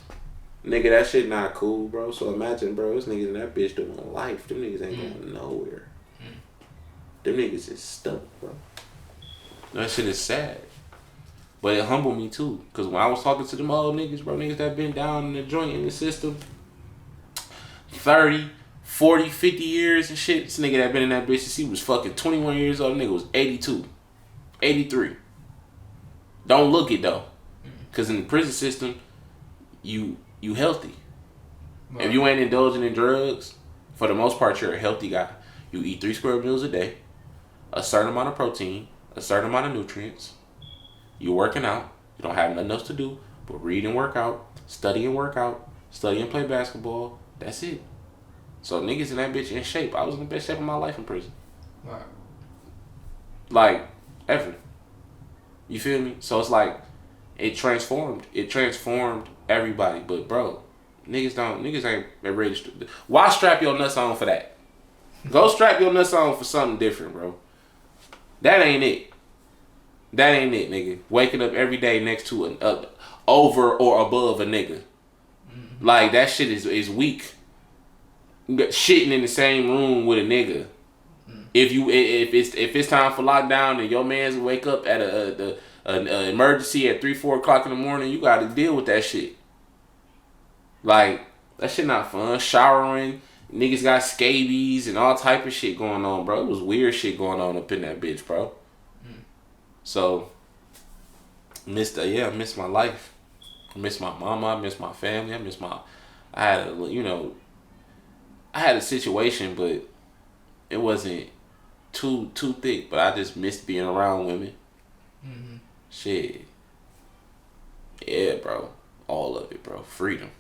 Nigga, that shit not cool, bro. So imagine, bro, this niggas in that bitch doing life. Them niggas ain't going nowhere. Them niggas is stuck, bro. That shit is sad. But it humbled me too. Cause when I was talking to them old niggas, bro, niggas that been down in the joint in the system 30, 40, 50 years and shit. This nigga that been in that bitch since he was fucking 21 years old. Nigga was 82. 83. Don't look it though. Cause in the prison system, you healthy. Right. If you ain't indulging in drugs, for the most part, you're a healthy guy. You eat 3 square meals a day, a certain amount of protein, a certain amount of nutrients. You're working out. You don't have nothing else to do but read and work out, study and work out, study and play basketball. That's it. So niggas in that bitch in shape. I was in the best shape of my life in prison. Right. Like, ever. You feel me? So it's like, it transformed everybody. But bro, niggas ain't ready to. Why strap your nuts on for that? Go strap your nuts on for something different, bro. That ain't it. That ain't it, nigga. Waking up every day next to an over or above a nigga. Mm-hmm. Like, that shit is weak. Shitting in the same room with a nigga. Mm-hmm. If it's time for lockdown and your man's wake up at an emergency at 3-4 o'clock in the morning, you gotta deal with that shit. Like, that shit not fun. Showering, niggas got scabies and all type of shit going on, bro. It was weird shit going on up in that bitch, bro. So, I miss my life. I miss my mama. I miss my family. I had a situation, but it wasn't too thick. But I just missed being around women. Mm-hmm. Shit. Yeah, bro. All of it, bro. Freedom.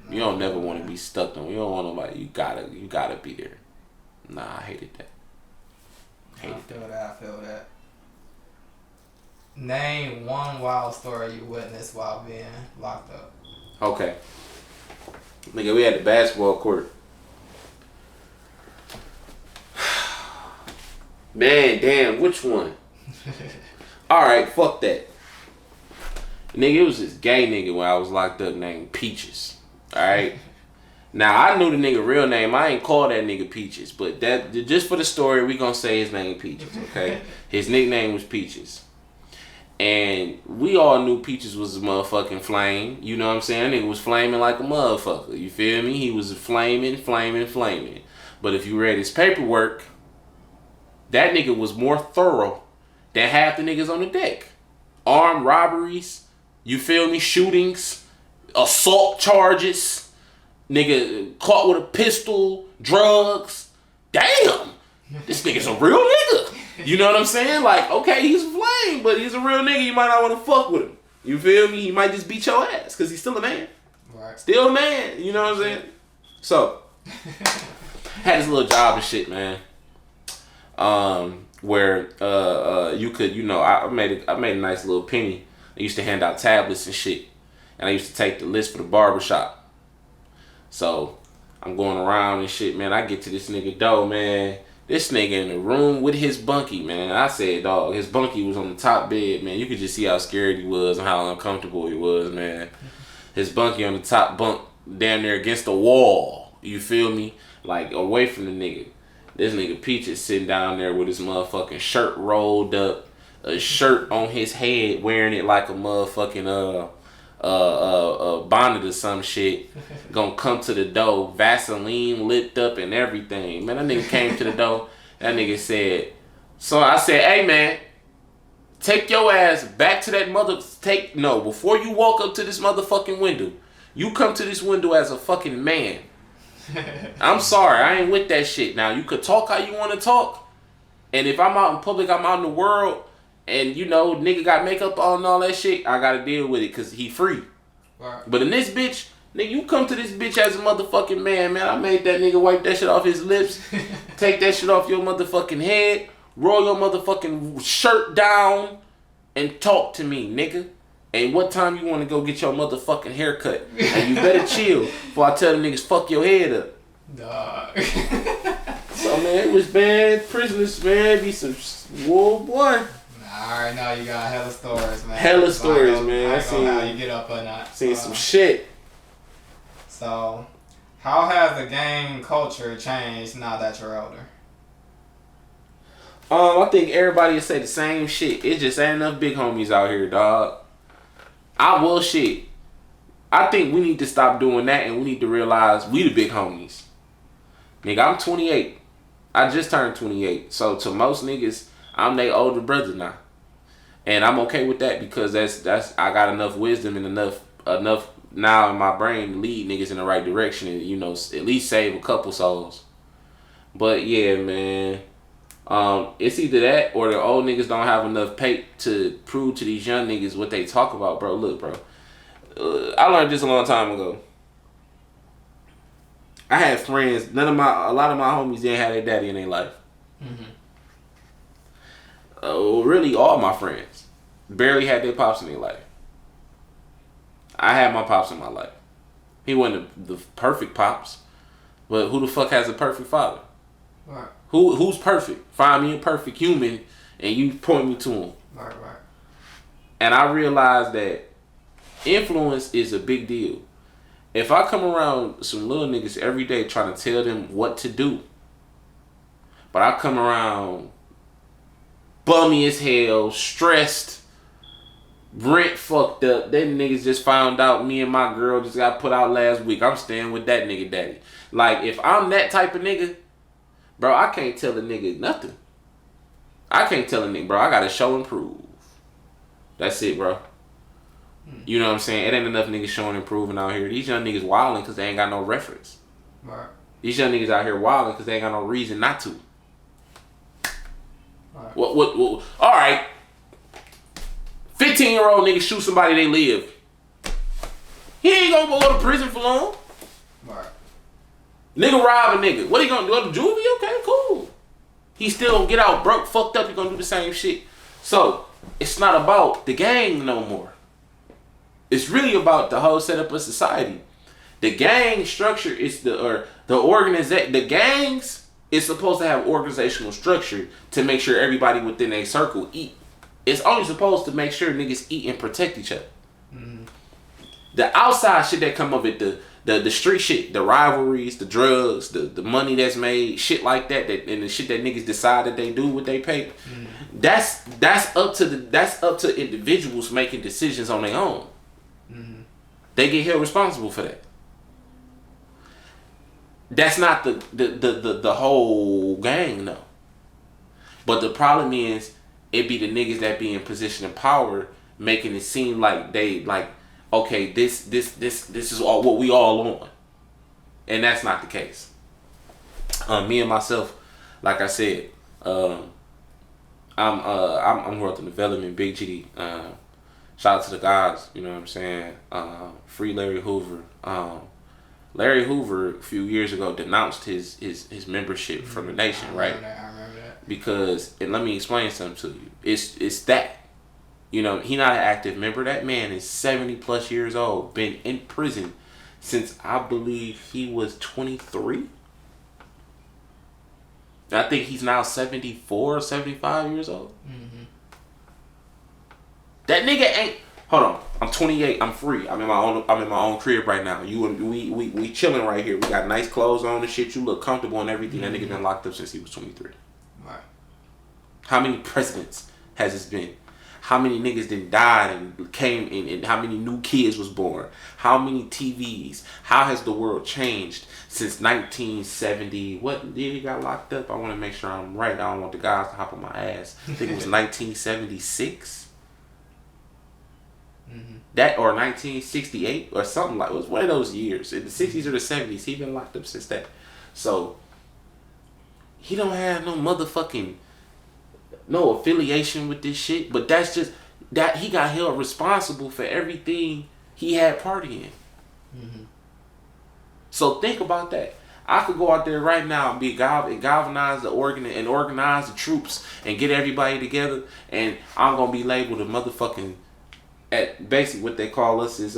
You don't never want to be stuck on. You don't want nobody. You gotta be there. Nah, I hated that. I feel that. Name one wild story you witnessed while being locked up. Okay. Nigga, we had the basketball court. Man, damn, which one? Alright, fuck that. Nigga, it was this gay nigga when I was locked up named Peaches. Alright? Now, I knew the nigga real name. I ain't call that nigga Peaches. But that just for the story, we gonna say his name Peaches, okay? His nickname was Peaches. And we all knew Peaches was a motherfucking flame. You know what I'm saying? That nigga was flaming like a motherfucker. You feel me? He was flaming. But if you read his paperwork, that nigga was more thorough than half the niggas on the deck. Armed robberies, you feel me? Shootings, assault charges, nigga caught with a pistol, drugs. Damn, this nigga's a real nigga. You know what I'm saying? Like, okay, he's a flame, but he's a real nigga. You might not want to fuck with him. You feel me? He might just beat your ass because he's still a man. Right. Still a man. You know what I'm saying? So, had this little job and shit, man. Where you could, I made a nice little penny. I used to hand out tablets and shit, and I used to take the list for the barbershop. So I'm going around and shit, man. I get to this nigga door, man. This nigga in the room with his bunkie, man. I said, dog, his bunkie was on the top bed, man. You could just see how scared he was and how uncomfortable he was, man. His bunkie on the top bunk, down there against the wall. You feel me? Like, away from the nigga. This nigga Peach is sitting down there with his motherfucking shirt rolled up, a shirt on his head, wearing it like a motherfucking bonnet or some shit. Gonna come to the door, Vaseline lipped up and everything. Man, that nigga came to the door. That nigga said, so I said, hey man, take your ass back to that before you walk up to this motherfucking window, you come to this window as a fucking man. I'm sorry, I ain't with that shit. Now, you could talk how you want to talk, and if I'm out in public, I'm out in the world, and you know, nigga got makeup on and all that shit, I gotta deal with it, cause he free. Right. But in this bitch, nigga, you come to this bitch as a motherfucking man, I made that nigga wipe that shit off his lips, take that shit off your motherfucking head, roll your motherfucking shirt down, and talk to me, nigga. And what time you want to go get your motherfucking haircut? And you better chill before I tell the niggas fuck your head up. Dog. So man, it was bad. Prisoners, man, be some whoa boy. I already know you got hella stories, man. Hella stories, man. I seen how you get up or not. Seen some shit. So, how has the gang culture changed now that you're older? I think everybody will say the same shit. It just ain't enough big homies out here, dog. Shit. I think we need to stop doing that, and we need to realize we the big homies. Nigga, I'm 28. I just turned 28. So to most niggas, I'm their older brother now. And I'm okay with that, because that's I got enough wisdom and enough now in my brain to lead niggas in the right direction and, you know, at least save a couple souls. But yeah, man. It's either that or the old niggas don't have enough pay to prove to these young niggas what they talk about, bro. Look, bro. I learned this a long time ago. I had friends. A lot of my homies didn't have their daddy in their life. Mm-hmm. Really, all my friends barely had their pops in their life. I had my pops in my life. He wasn't the perfect pops, but who the fuck has a perfect father? Right. Who's perfect? Find me a perfect human and you point me to him. Right. And I realized that influence is a big deal. If I come around some little niggas every day trying to tell them what to do, but I come around bummy as hell, stressed, rent fucked up, them niggas just found out me and my girl just got put out last week, I'm staying with that nigga daddy. Like, if I'm that type of nigga, bro, I can't tell a nigga nothing. I can't tell a nigga, bro, I gotta show and prove. That's it, bro. You know what I'm saying? It ain't enough niggas showing and proving out here. These young niggas wilding because they ain't got no reference. Right. These young niggas out here wilding because they ain't got no reason not to. Right. What? All right. 15-year-old nigga shoot somebody they live. He ain't gonna go to prison for long. Right. Nigga rob a nigga. What he gonna do? Go to juvie? Okay, cool. He still gonna get out broke, fucked up. He gonna do the same shit. So it's not about the gang no more. It's really about the whole setup of society. The gang structure is the organization. The gangs is supposed to have organizational structure to make sure everybody within a circle eat. It's only supposed to make sure niggas eat and protect each other. Mm-hmm. The outside shit that come of it, the street shit, the rivalries, the drugs, the money that's made, shit like that, and the shit that niggas decide that they do with they pay. Mm-hmm. That's up to individuals making decisions on their own. Mm-hmm. They get held responsible for that. That's not the whole gang, though. But the problem is, it be the niggas that be in position of power making it seem like they like, okay, this is all what we all on, and that's not the case. Me and myself, like I said, I'm growth and development, Big G. Shout out to the guys, you know what I'm saying? Free Larry Hoover. Larry Hoover a few years ago denounced his membership from the nation, right? I remember that. Because, and let me explain something to you. It's that. You know, he not an active member. That man is 70 plus years old, been in prison since I believe he was 23. I think he's now 74 or 75 years old. Mm-hmm. That nigga ain't. Hold on. I'm 28. I'm free. I'm in my own crib right now. We chilling right here. We got nice clothes on and shit. You look comfortable and everything. That nigga been locked up since he was 23. Right. How many presidents has this been? How many niggas then died and came in, and how many new kids was born? How many TVs? How has the world changed since 1970? What year he got locked up? I want to make sure I'm right. I don't want the guys to hop on my ass. I think it was 1976. Mm-hmm. That or 1968 or something like. It was one of those years in the 60s or the 70s. He been locked up since that. So he don't have no motherfucking. No affiliation with this shit, but that's just that he got held responsible for everything he had part in. Mm-hmm. So think about that. I could go out there right now and galvanize the and organize the troops and get everybody together, and I'm gonna be labeled a motherfucking at basically what they call us is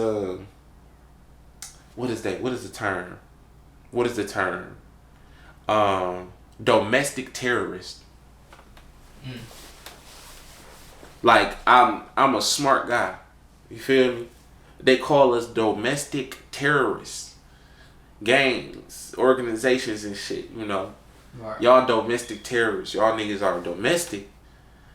what is that? What is the term? What is the term? Domestic terrorist. Mm. Like I'm a smart guy. You feel me? They call us domestic terrorists. Gangs, organizations and shit, you know. Right. Y'all domestic terrorists. Y'all niggas are domestic.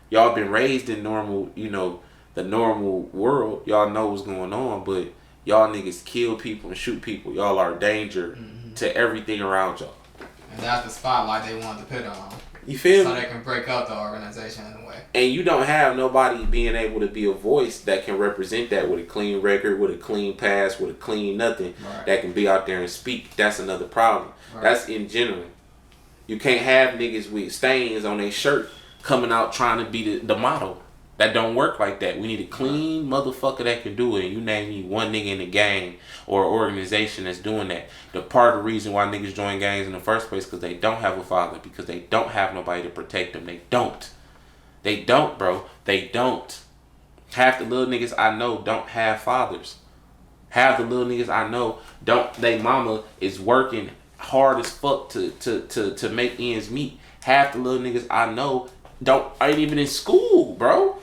Y'all been raised in normal, you know, the normal world. Y'all know what's going on, but y'all niggas kill people and shoot people. Y'all are a danger to everything around y'all. And that's the spotlight they want to put on. You feel me? So they can break up the organization in a way. And you don't have nobody being able to be a voice that can represent that with a clean record, with a clean past, with a clean nothing, right. that can be out there and speak. That's another problem. Right. That's in general. You can't have niggas with stains on their shirt coming out trying to be the model. That don't work like that. We need a clean motherfucker that can do it. And you name me one nigga in the gang or organization that's doing that. The part of the reason why niggas join gangs in the first place because they don't have a father. Because they don't have nobody to protect them. They don't. They don't, bro. They don't. Half the little niggas I know don't have fathers. Half the little niggas I know don't. They mama is working hard as fuck to make ends meet. Half the little niggas I know ain't even in school, bro.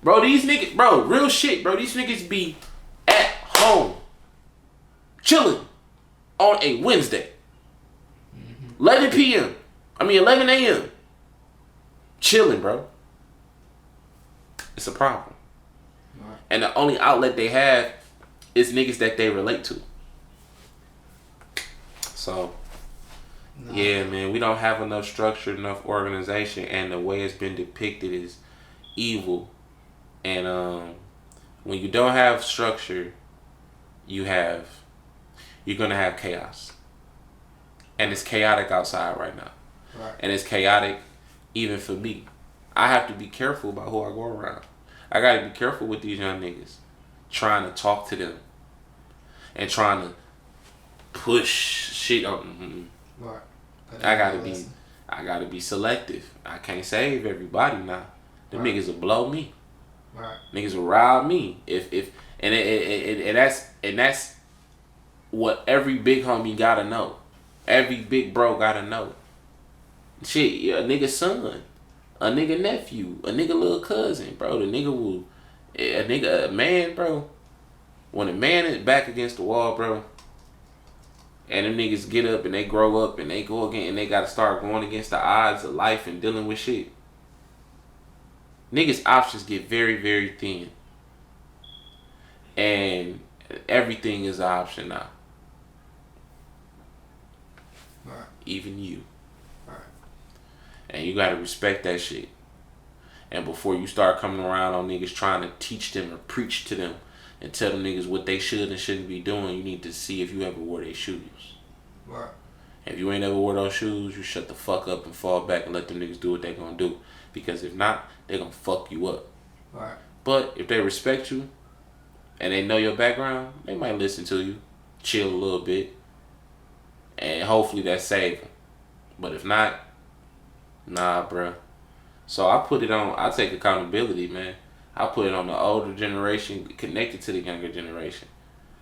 Bro, these niggas, bro, real shit, bro. These niggas be at home, chilling on a Wednesday, 11 p.m. 11 a.m. Chilling, bro. It's a problem. Right. And the only outlet they have is niggas that they relate to. So, yeah, man, we don't have enough structure, enough organization, and the way it's been depicted is evil. And when you don't have structure, you're gonna have chaos. And it's chaotic outside right now. Right. And it's chaotic even for me. I have to be careful about who I go around. I gotta be careful with these young niggas. Trying to talk to them. And trying to push shit on them. Right. I gotta be selective. I can't save everybody now. Them niggas will blow me. Right. Niggas will rob me. And that's what every big homie gotta know. Every big bro gotta know. Shit, a nigga son, a nigga nephew, a nigga little cousin, bro. A man, bro. When a man is back against the wall, bro, and them niggas get up and they grow up and they go again and they gotta start going against the odds of life and dealing with shit. Niggas' options get very, very thin. And everything is an option now. Right. Even you. Right. And you gotta respect that shit. And before you start coming around on niggas trying to teach them or preach to them and tell them niggas what they should and shouldn't be doing, you need to see if you ever wore their shoes. Right. If you ain't ever wore those shoes, you shut the fuck up and fall back and let them niggas do what they gonna do. Because if not, they gonna fuck you up. Right. But if they respect you and they know your background, they might listen to you, chill a little bit, and hopefully that save them. But if not, nah, bruh. So I take accountability, man. I put it on the older generation connected to the younger generation.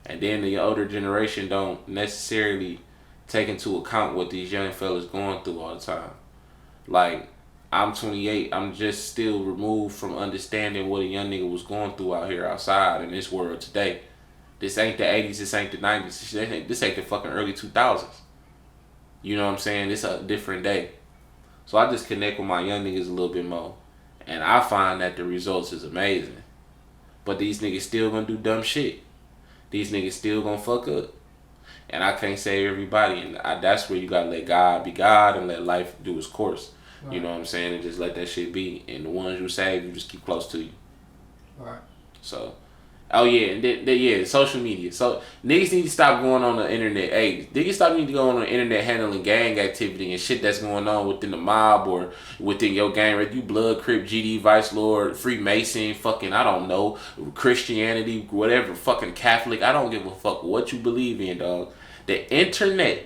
And then the older generation don't necessarily take into account what these young fellas going through all the time. Like, I'm 28. I'm just still removed from understanding what a young nigga was going through out here outside in this world today. This ain't the 80s. This ain't the 90s. This ain't the fucking early 2000s. You know what I'm saying? It's a different day. So I just connect with my young niggas a little bit more. And I find that the results is amazing. But these niggas still gonna do dumb shit. These niggas still gonna fuck up. And I can't save everybody. And that's where you gotta let God be God and let life do its course. Right. You know what I'm saying? And just let that shit be. And the ones you save, you just keep close to you. Right. So, oh yeah, and then social media. So niggas need to stop going on the internet. Hey, niggas need to go on the internet handling gang activity and shit that's going on within the mob or within your gang. Right? You Blood, Crip, GD, Vice Lord, Freemason, fucking I don't know, Christianity, whatever, fucking Catholic. I don't give a fuck what you believe in, dog. The internet,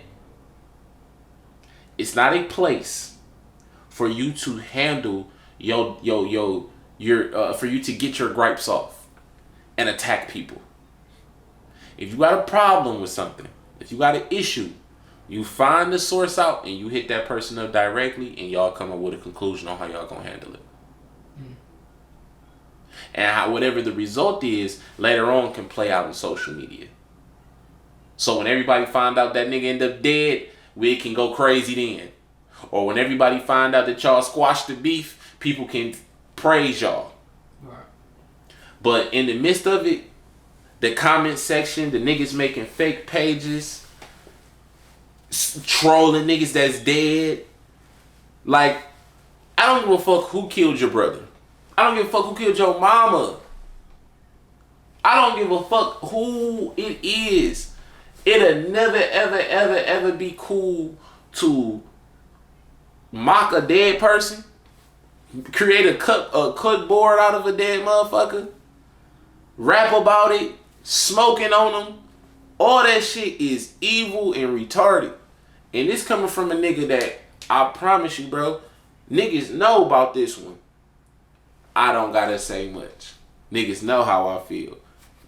it's not a place for you to handle your for you to get your gripes off and attack people. If you got a problem with something, if you got an issue, you find the source out and you hit that person up directly and y'all come up with a conclusion on how y'all gonna handle it. And whatever the result is, later on can play out in social media. So when everybody find out that nigga end up dead, we can go crazy then. Or when everybody find out that y'all squashed the beef, people can praise y'all. Right. But in the midst of it, the comment section, the niggas making fake pages, trolling niggas that's dead. Like, I don't give a fuck who killed your brother. I don't give a fuck who killed your mama. I don't give a fuck who it is. It'll never, ever, ever, ever be cool to mock a dead person, create a cut board out of a dead motherfucker, rap about it, smoking on them. All that shit is evil and retarded. And this coming from a nigga that, I promise you, bro, niggas know about this one. I don't gotta say much. Niggas know how I feel.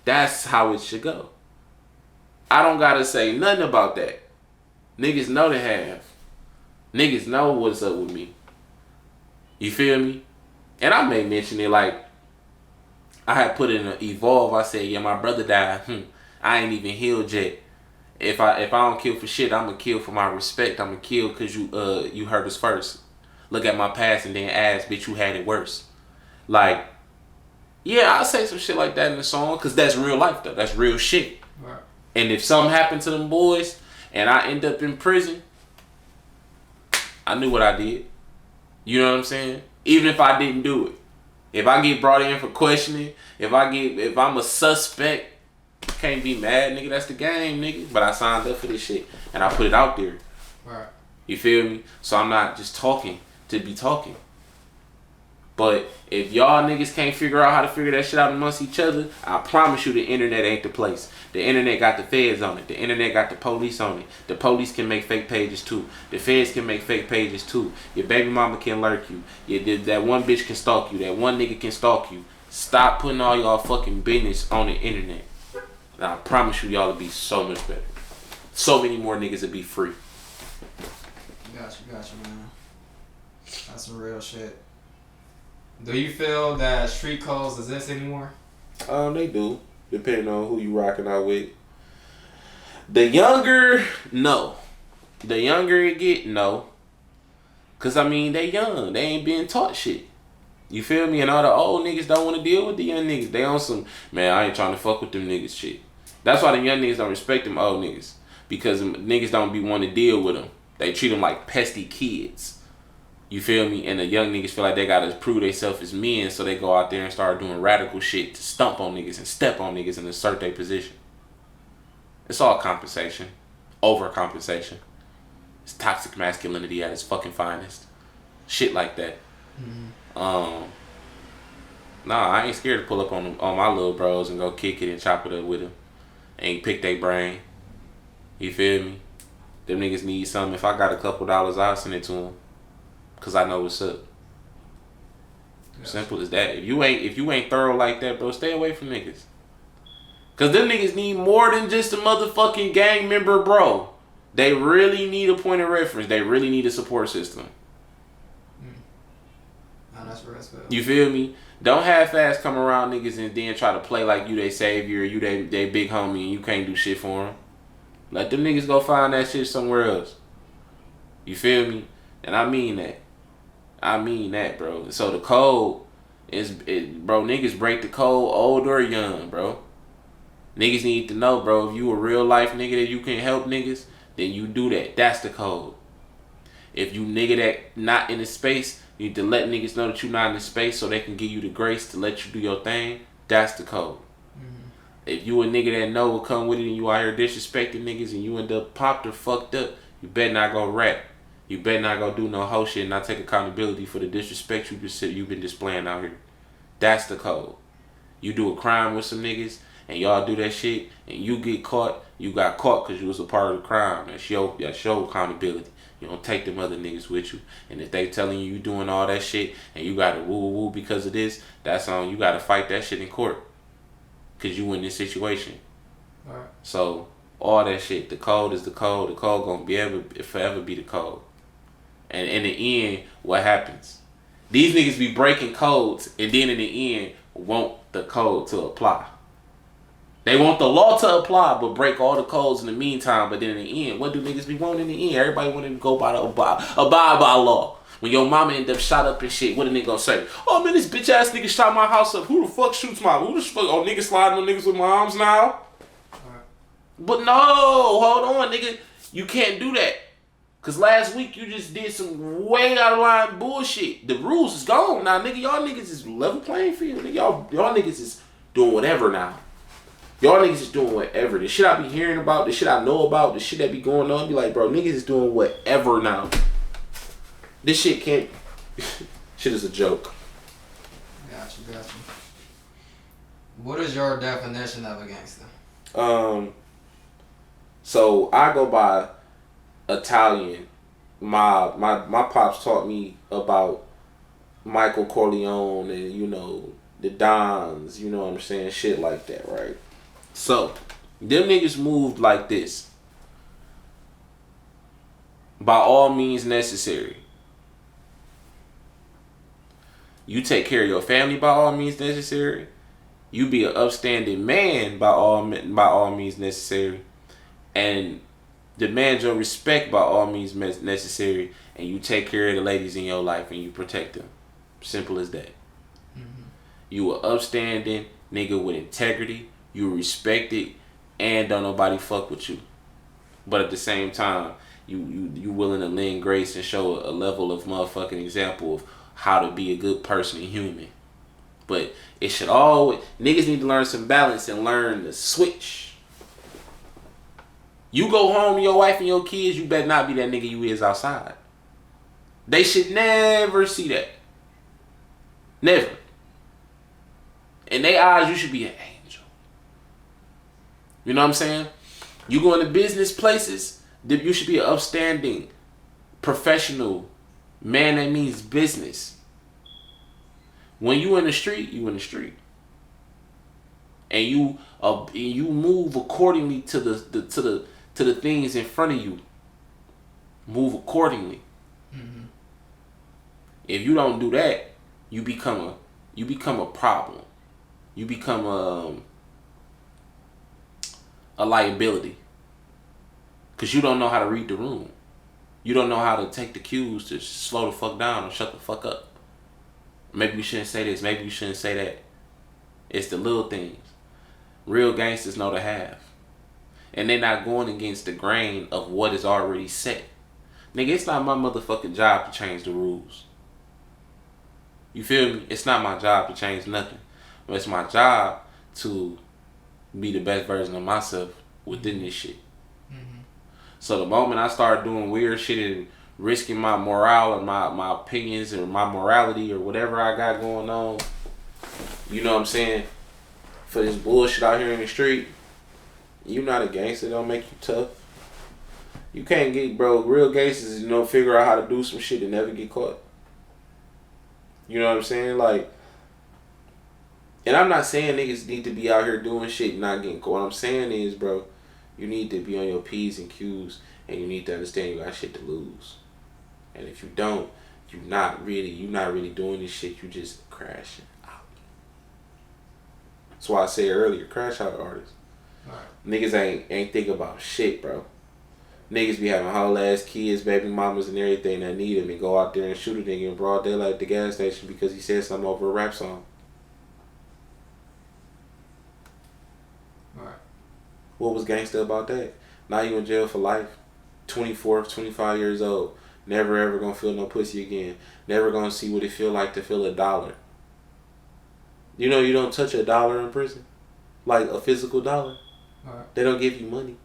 That's how it should go. I don't gotta say nothing about that. Niggas know they have. Niggas know what's up with me. You feel me? And I may mention it like, I had put in an Evolve. I said, yeah, my brother died. I ain't even healed yet. If I don't kill for shit, I'ma kill for my respect. I'ma kill cause you hurt us first. Look at my past and then ask, bitch, you had it worse. Like, yeah, I'll say some shit like that in the song, cause that's real life though. That's real shit. Right. And if something happened to them boys and I end up in prison, I knew what I did. You know what I'm saying? Even if I didn't do it. If I get brought in for questioning, if I'm a suspect, can't be mad, nigga. That's the game, nigga. But I signed up for this shit and I put it out there. Right. You feel me? So I'm not just talking to be talking. But if y'all niggas can't figure out how to figure that shit out amongst each other, I promise you the internet ain't the place. The internet got the feds on it. The internet got the police on it. The police can make fake pages too. The feds can make fake pages too. Your baby mama can lurk you. That one bitch can stalk you. That one nigga can stalk you. Stop putting all y'all fucking business on the internet. And I promise you y'all will be so much better. So many more niggas will be free. Gotcha, man. That's some real shit. Do you feel that street codes exist anymore? They do, depending on who you rocking out with. The younger, no. The younger it get, no. Cause I mean, they young. They ain't being taught shit. You feel me? And all the old niggas don't want to deal with the young niggas. They on some, man, I ain't trying to fuck with them niggas shit. That's why the young niggas don't respect them old niggas. Because niggas don't be wanting to deal with them. They treat them like pesky kids. You feel me? And the young niggas feel like they gotta prove themselves as men, so they go out there and start doing radical shit to stump on niggas and step on niggas and assert their position. It's all compensation. Overcompensation. It's toxic masculinity at its fucking finest. Shit like that. Mm-hmm. Nah, I ain't scared to pull up on my little bros and go kick it and chop it up with them. And pick their brain. You feel me? Them niggas need something. If I got a couple dollars, I'll send it to them. Cause I know what's up. Yes. Simple as that. If you ain't thorough like that, bro, stay away from niggas. Cause them niggas need more than just a motherfucking gang member, bro. They really need a point of reference. They really need a support system. Oh, that's real good. You feel me? Don't half-ass come around niggas and then try to play like you they savior, you they big homie, and you can't do shit for them. Let them niggas go find that shit somewhere else. You feel me? And I mean that. I mean that, bro. So the code bro, niggas break the code old or young, bro. Niggas need to know, bro, if you a real life nigga that you can help niggas, then you do that. That's the code. If you nigga that not in the space, you need to let niggas know that you not in the space so they can give you the grace to let you do your thing. That's the code. If you a nigga that know will come with it and you out here disrespecting niggas and you end up popped or fucked up, you better not go rap. You better not go do no hoe shit and not take accountability for the disrespect you've been displaying out here. That's the code. You do a crime with some niggas and y'all do that shit and you get caught, you got caught because you was a part of the crime. That's your accountability. You don't take them other niggas with you. And if they telling you doing all that shit and you gotta woo because of this, that's on you. Gotta fight that shit in court. Cause you in this situation. Alright. So all that shit, the code is the code. The code gonna forever be the code. And in the end, what happens? These niggas be breaking codes and then in the end want the code to apply. They want the law to apply but break all the codes in the meantime. But then in the end, what do niggas be wanting in the end? Everybody want to go by abide by law. When your mama end up shot up and shit, what a nigga gonna say? Oh man, this bitch ass nigga shot my house up. Who the fuck shoots who the fuck? Oh, niggas sliding on niggas with my arms now? Right. But no, hold on, nigga. You can't do that. Cause last week you just did some way out of line bullshit. The rules is gone now, nigga. Y'all niggas is level playing field. Nigga. Y'all niggas is doing whatever now. Y'all niggas is doing whatever. The shit I be hearing about, the shit I know about, the shit that be going on, be like, bro, niggas is doing whatever now. This shit can't. Shit is a joke. Got you. What is your definition of a gangster? So I go by Italian. My pops taught me about Michael Corleone and the Dons. You know what I'm saying? Shit like that, right? So them niggas moved like this. By all means necessary. You take care of your family by all means necessary. You be an upstanding man by all means necessary. And demand your respect by all means necessary. And you take care of the ladies in your life and you protect them. Simple as that. Mm-hmm. You an upstanding nigga with integrity. You respect it. And don't nobody fuck with you. But at the same time, you willing to lend grace and show a level of motherfucking example of how to be a good person and human. But it should always, niggas need to learn some balance and learn to switch. You go home to your wife and your kids, you better not be that nigga you is outside. They should never see that. Never. In their eyes, you should be an angel. You know what I'm saying? You go into business places, you should be an upstanding, professional man that means business. When you in the street, you in the street, and you move accordingly to the things in front of you. Move accordingly. Mm-hmm. If you don't do that, you become a problem. You become a liability, cause you don't know how to read the room. You don't know how to take the cues to slow the fuck down or shut the fuck up. Maybe we shouldn't say this. Maybe we shouldn't say that. It's the little things. Real gangsters know to have. And they're not going against the grain of what is already set. Nigga, it's not my motherfucking job to change the rules. You feel me? It's not my job to change nothing. But it's my job to be the best version of myself within this shit. So the moment I start doing weird shit and risking my morale and my opinions or my morality or whatever I got going on, you know what I'm saying, for this bullshit out here in the street, you not a gangster. Don't make you tough. You can't get, bro, real gangsters, figure out how to do some shit and never get caught. You know what I'm saying? Like, And I'm not saying niggas need to be out here doing shit and not getting caught. What I'm saying is, bro, you need to be on your P's and Q's, and you need to understand you got shit to lose. And if you don't, you're not really doing this shit. You just crashing out. That's why I said earlier, crash out artists. Right. Niggas ain't think about shit, bro. Niggas be having whole ass kids, baby mamas, and everything that need them, and go out there and shoot a nigga in broad daylight at the gas station because he said something over a rap song. Right. What was gangster about that? Now you in jail for life. 24, 25 years old. Never ever gonna feel no pussy again. Never gonna see what it feel like to feel $1. You know you don't touch $1 in prison? Like a physical dollar. Right. They don't give you money.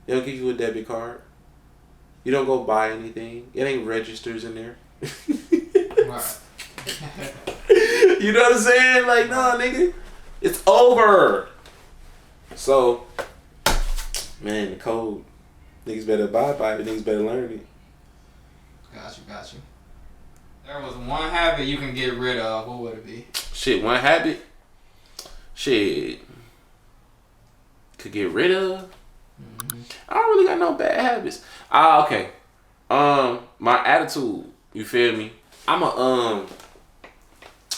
They don't give you a debit card. You don't go buy anything. It ain't registers in there. Right. You know what I'm saying? Like, nah, nigga. It's over. So, man, the code. Niggas better abide by it. Niggas better learn it. Got you. There was one habit you can get rid of. What would it be? Shit, one habit. Shit. Could get rid of. I don't really got no bad habits. Okay. My attitude. You feel me? I'm a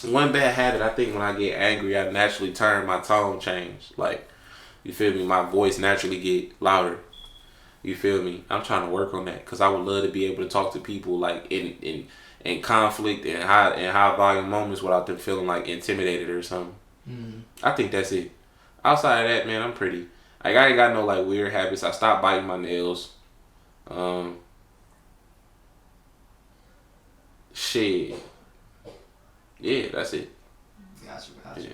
one bad habit. I think when I get angry, I naturally turn my tone change. Like, you feel me? My voice naturally get louder. You feel me? I'm trying to work on that because I would love to be able to talk to people like in conflict and high volume moments without them feeling like intimidated or something. I think that's it. Outside of that, man, I'm pretty. Like, I ain't got no like weird habits. I stopped biting my nails. Shit. Yeah, that's it. Got you. Yeah.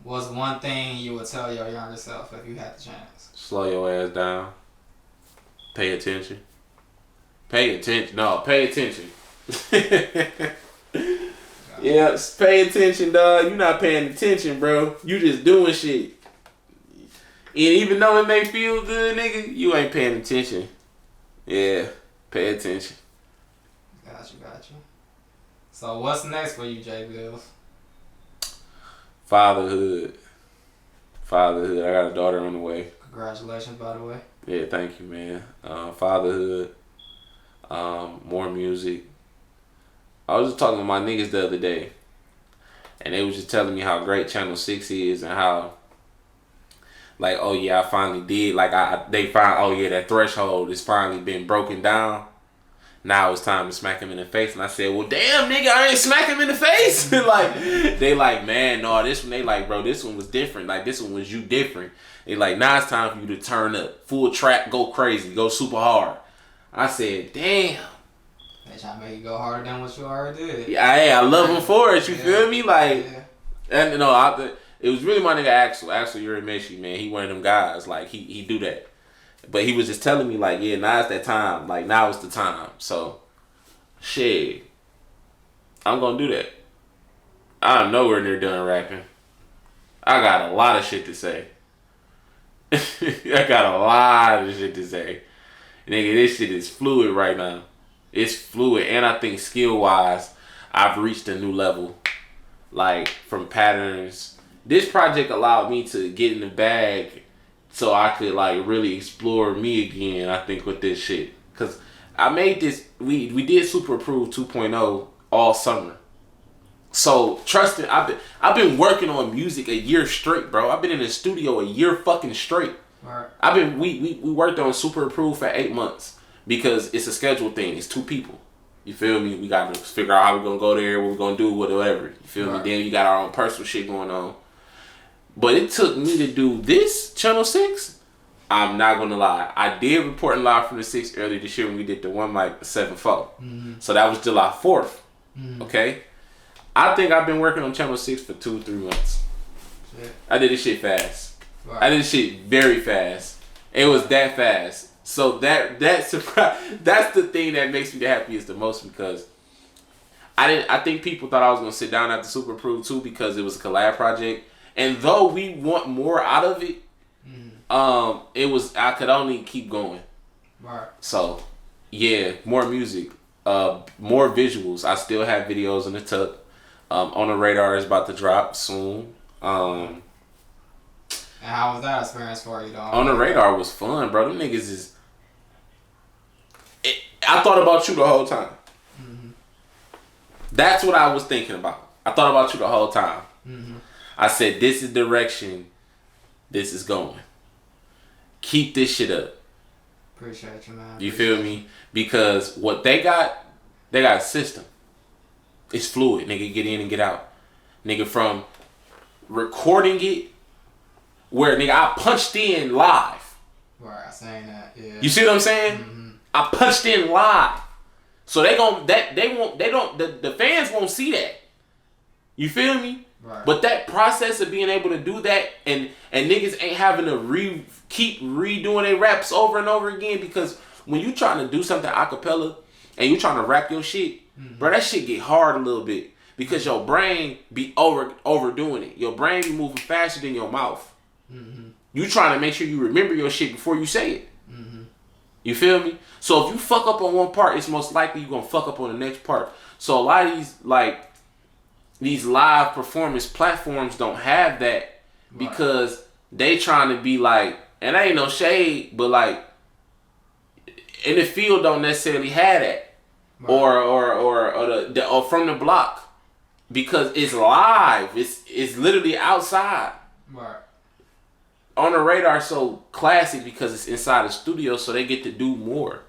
What's one thing you would tell your younger self if you had the chance? Slow your ass down. Pay attention. Pay attention. No, pay attention. Yeah, pay attention, dog. You not paying attention, bro. You just doing shit. And even though it may feel good, nigga, you ain't paying attention. Yeah, pay attention. Got you. So what's next for you, J Bills? Fatherhood. I got a daughter on the way. Congratulations, by the way. Yeah, thank you, man. Fatherhood. More music. I was just talking to my niggas the other day, and they was just telling me how great Channel 6 is and how, like, oh yeah, I finally did. Like, oh yeah, that threshold has finally been broken down. Now it's time to smack him in the face. And I said, well, damn, nigga, I ain't smack him in the face. Like, they like, man, no, this one, they like, bro, this one was different. Like, this one was you different. They like, now it's time for you to turn up. Full trap, go crazy, go super hard. I said, damn. They trying to make you go harder than what you already did. Yeah, hey, I love him for it. You feel me? Like, and no, it was really my nigga Axel. Axel Urimeshi, man. He one of them guys. Like, he do that. But he was just telling me, like, yeah, now it's that time. Like, now it's the time. So, shit. I'm gonna do that. I'm nowhere near done rapping. I got a lot of shit to say. I got a lot of shit to say. Nigga, this shit is fluid right now. It's fluid. And I think skill-wise, I've reached a new level. Like, from patterns. This project allowed me to get in the bag so I could, like, really explore me again, I think, with this shit. Because I made this, we did Super Approved 2.0 all summer. So, trust me, I've been working on music a year straight, bro. I've been in the studio a year fucking straight. Right. We worked on Super Approved for 8 months because it's a schedule thing. It's 2 people. You feel me? We got to figure out how we're going to go there, what we're going to do, whatever. You feel me? Then you got our own personal shit going on. But it took me to do this Channel 6. I'm not going to lie. I did report live from the 6 earlier this year when we did the one mic 7-4. Mm-hmm. So that was July 4th. Mm-hmm. Okay? I think I've been working on Channel 6 for 2-3 months. Shit. I did this shit fast. Right. I did this shit very fast. It was that fast. So that's the thing that makes me the happiest the most because I think people thought I was gonna sit down after Super Approved 2 because it was a collab project. And though we want more out of it, I could only keep going. Right. So yeah, more music, more visuals. I still have videos in the tuck. On the Radar is about to drop soon. And how was that experience for you, though? On the Radar was fun, bro. Them niggas is. I thought about you the whole time. Mm-hmm. That's what I was thinking about. I thought about you the whole time. Mm-hmm. I said, this is the direction this is going. Keep this shit up. Appreciate you, man. You feel me? Because what they got a system. It's fluid. Nigga, get in and get out. Nigga, from recording it, where nigga, I punched in live. Right, saying that, yeah. You see what I'm saying? Mm-hmm. I punched in live. So the fans won't see that. You feel me? Right. But that process of being able to do that and niggas ain't having to keep redoing their raps over and over again, because when you trying to do something a cappella and you trying to rap your shit, bro, that shit get hard a little bit because your brain be overdoing it. Your brain be moving faster than your mouth. Mm-hmm. You trying to make sure you remember your shit before you say it. Mm-hmm. You feel me? So if you fuck up on one part, it's most likely you gonna fuck up on the next part. So a lot of these live performance platforms don't have that because they trying to be like, and I ain't no shade, but like in the field don't necessarily have that, or from the block, because it's live. It's literally outside. Right. On the Radar so classic because it's inside the studio, so they get to do more.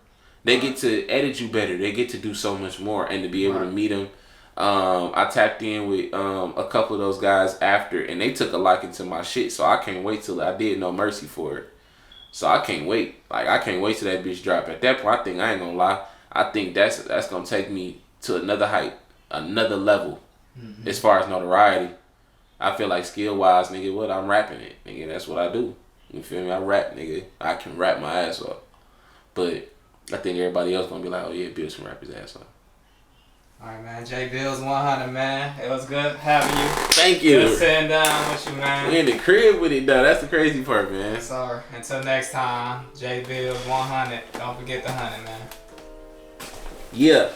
They get to edit you better. They get to do so much more, and to be able to meet them. I tapped in with a couple of those guys after, and they took a liking to my shit. So I can't wait till I did No Mercy for it. So I can't wait. Like, I can't wait till that bitch drop. At that point, I ain't gonna lie. I think that's gonna take me to another height, another level, as far as notoriety. I feel like skill wise, nigga, what I'm rapping it, nigga. That's what I do. You feel me? I rap, nigga. I can rap my ass off. But I think everybody else gonna be like, oh yeah, Bill can rap his ass off. Alright, man. J Bills 100, man. It was good having you. Thank you. Good sitting down with you, man. We in the crib with it, though. That's the crazy part, man. Yes, sir. Until next time, J Bills 100. Don't forget the 100, man. Yeah.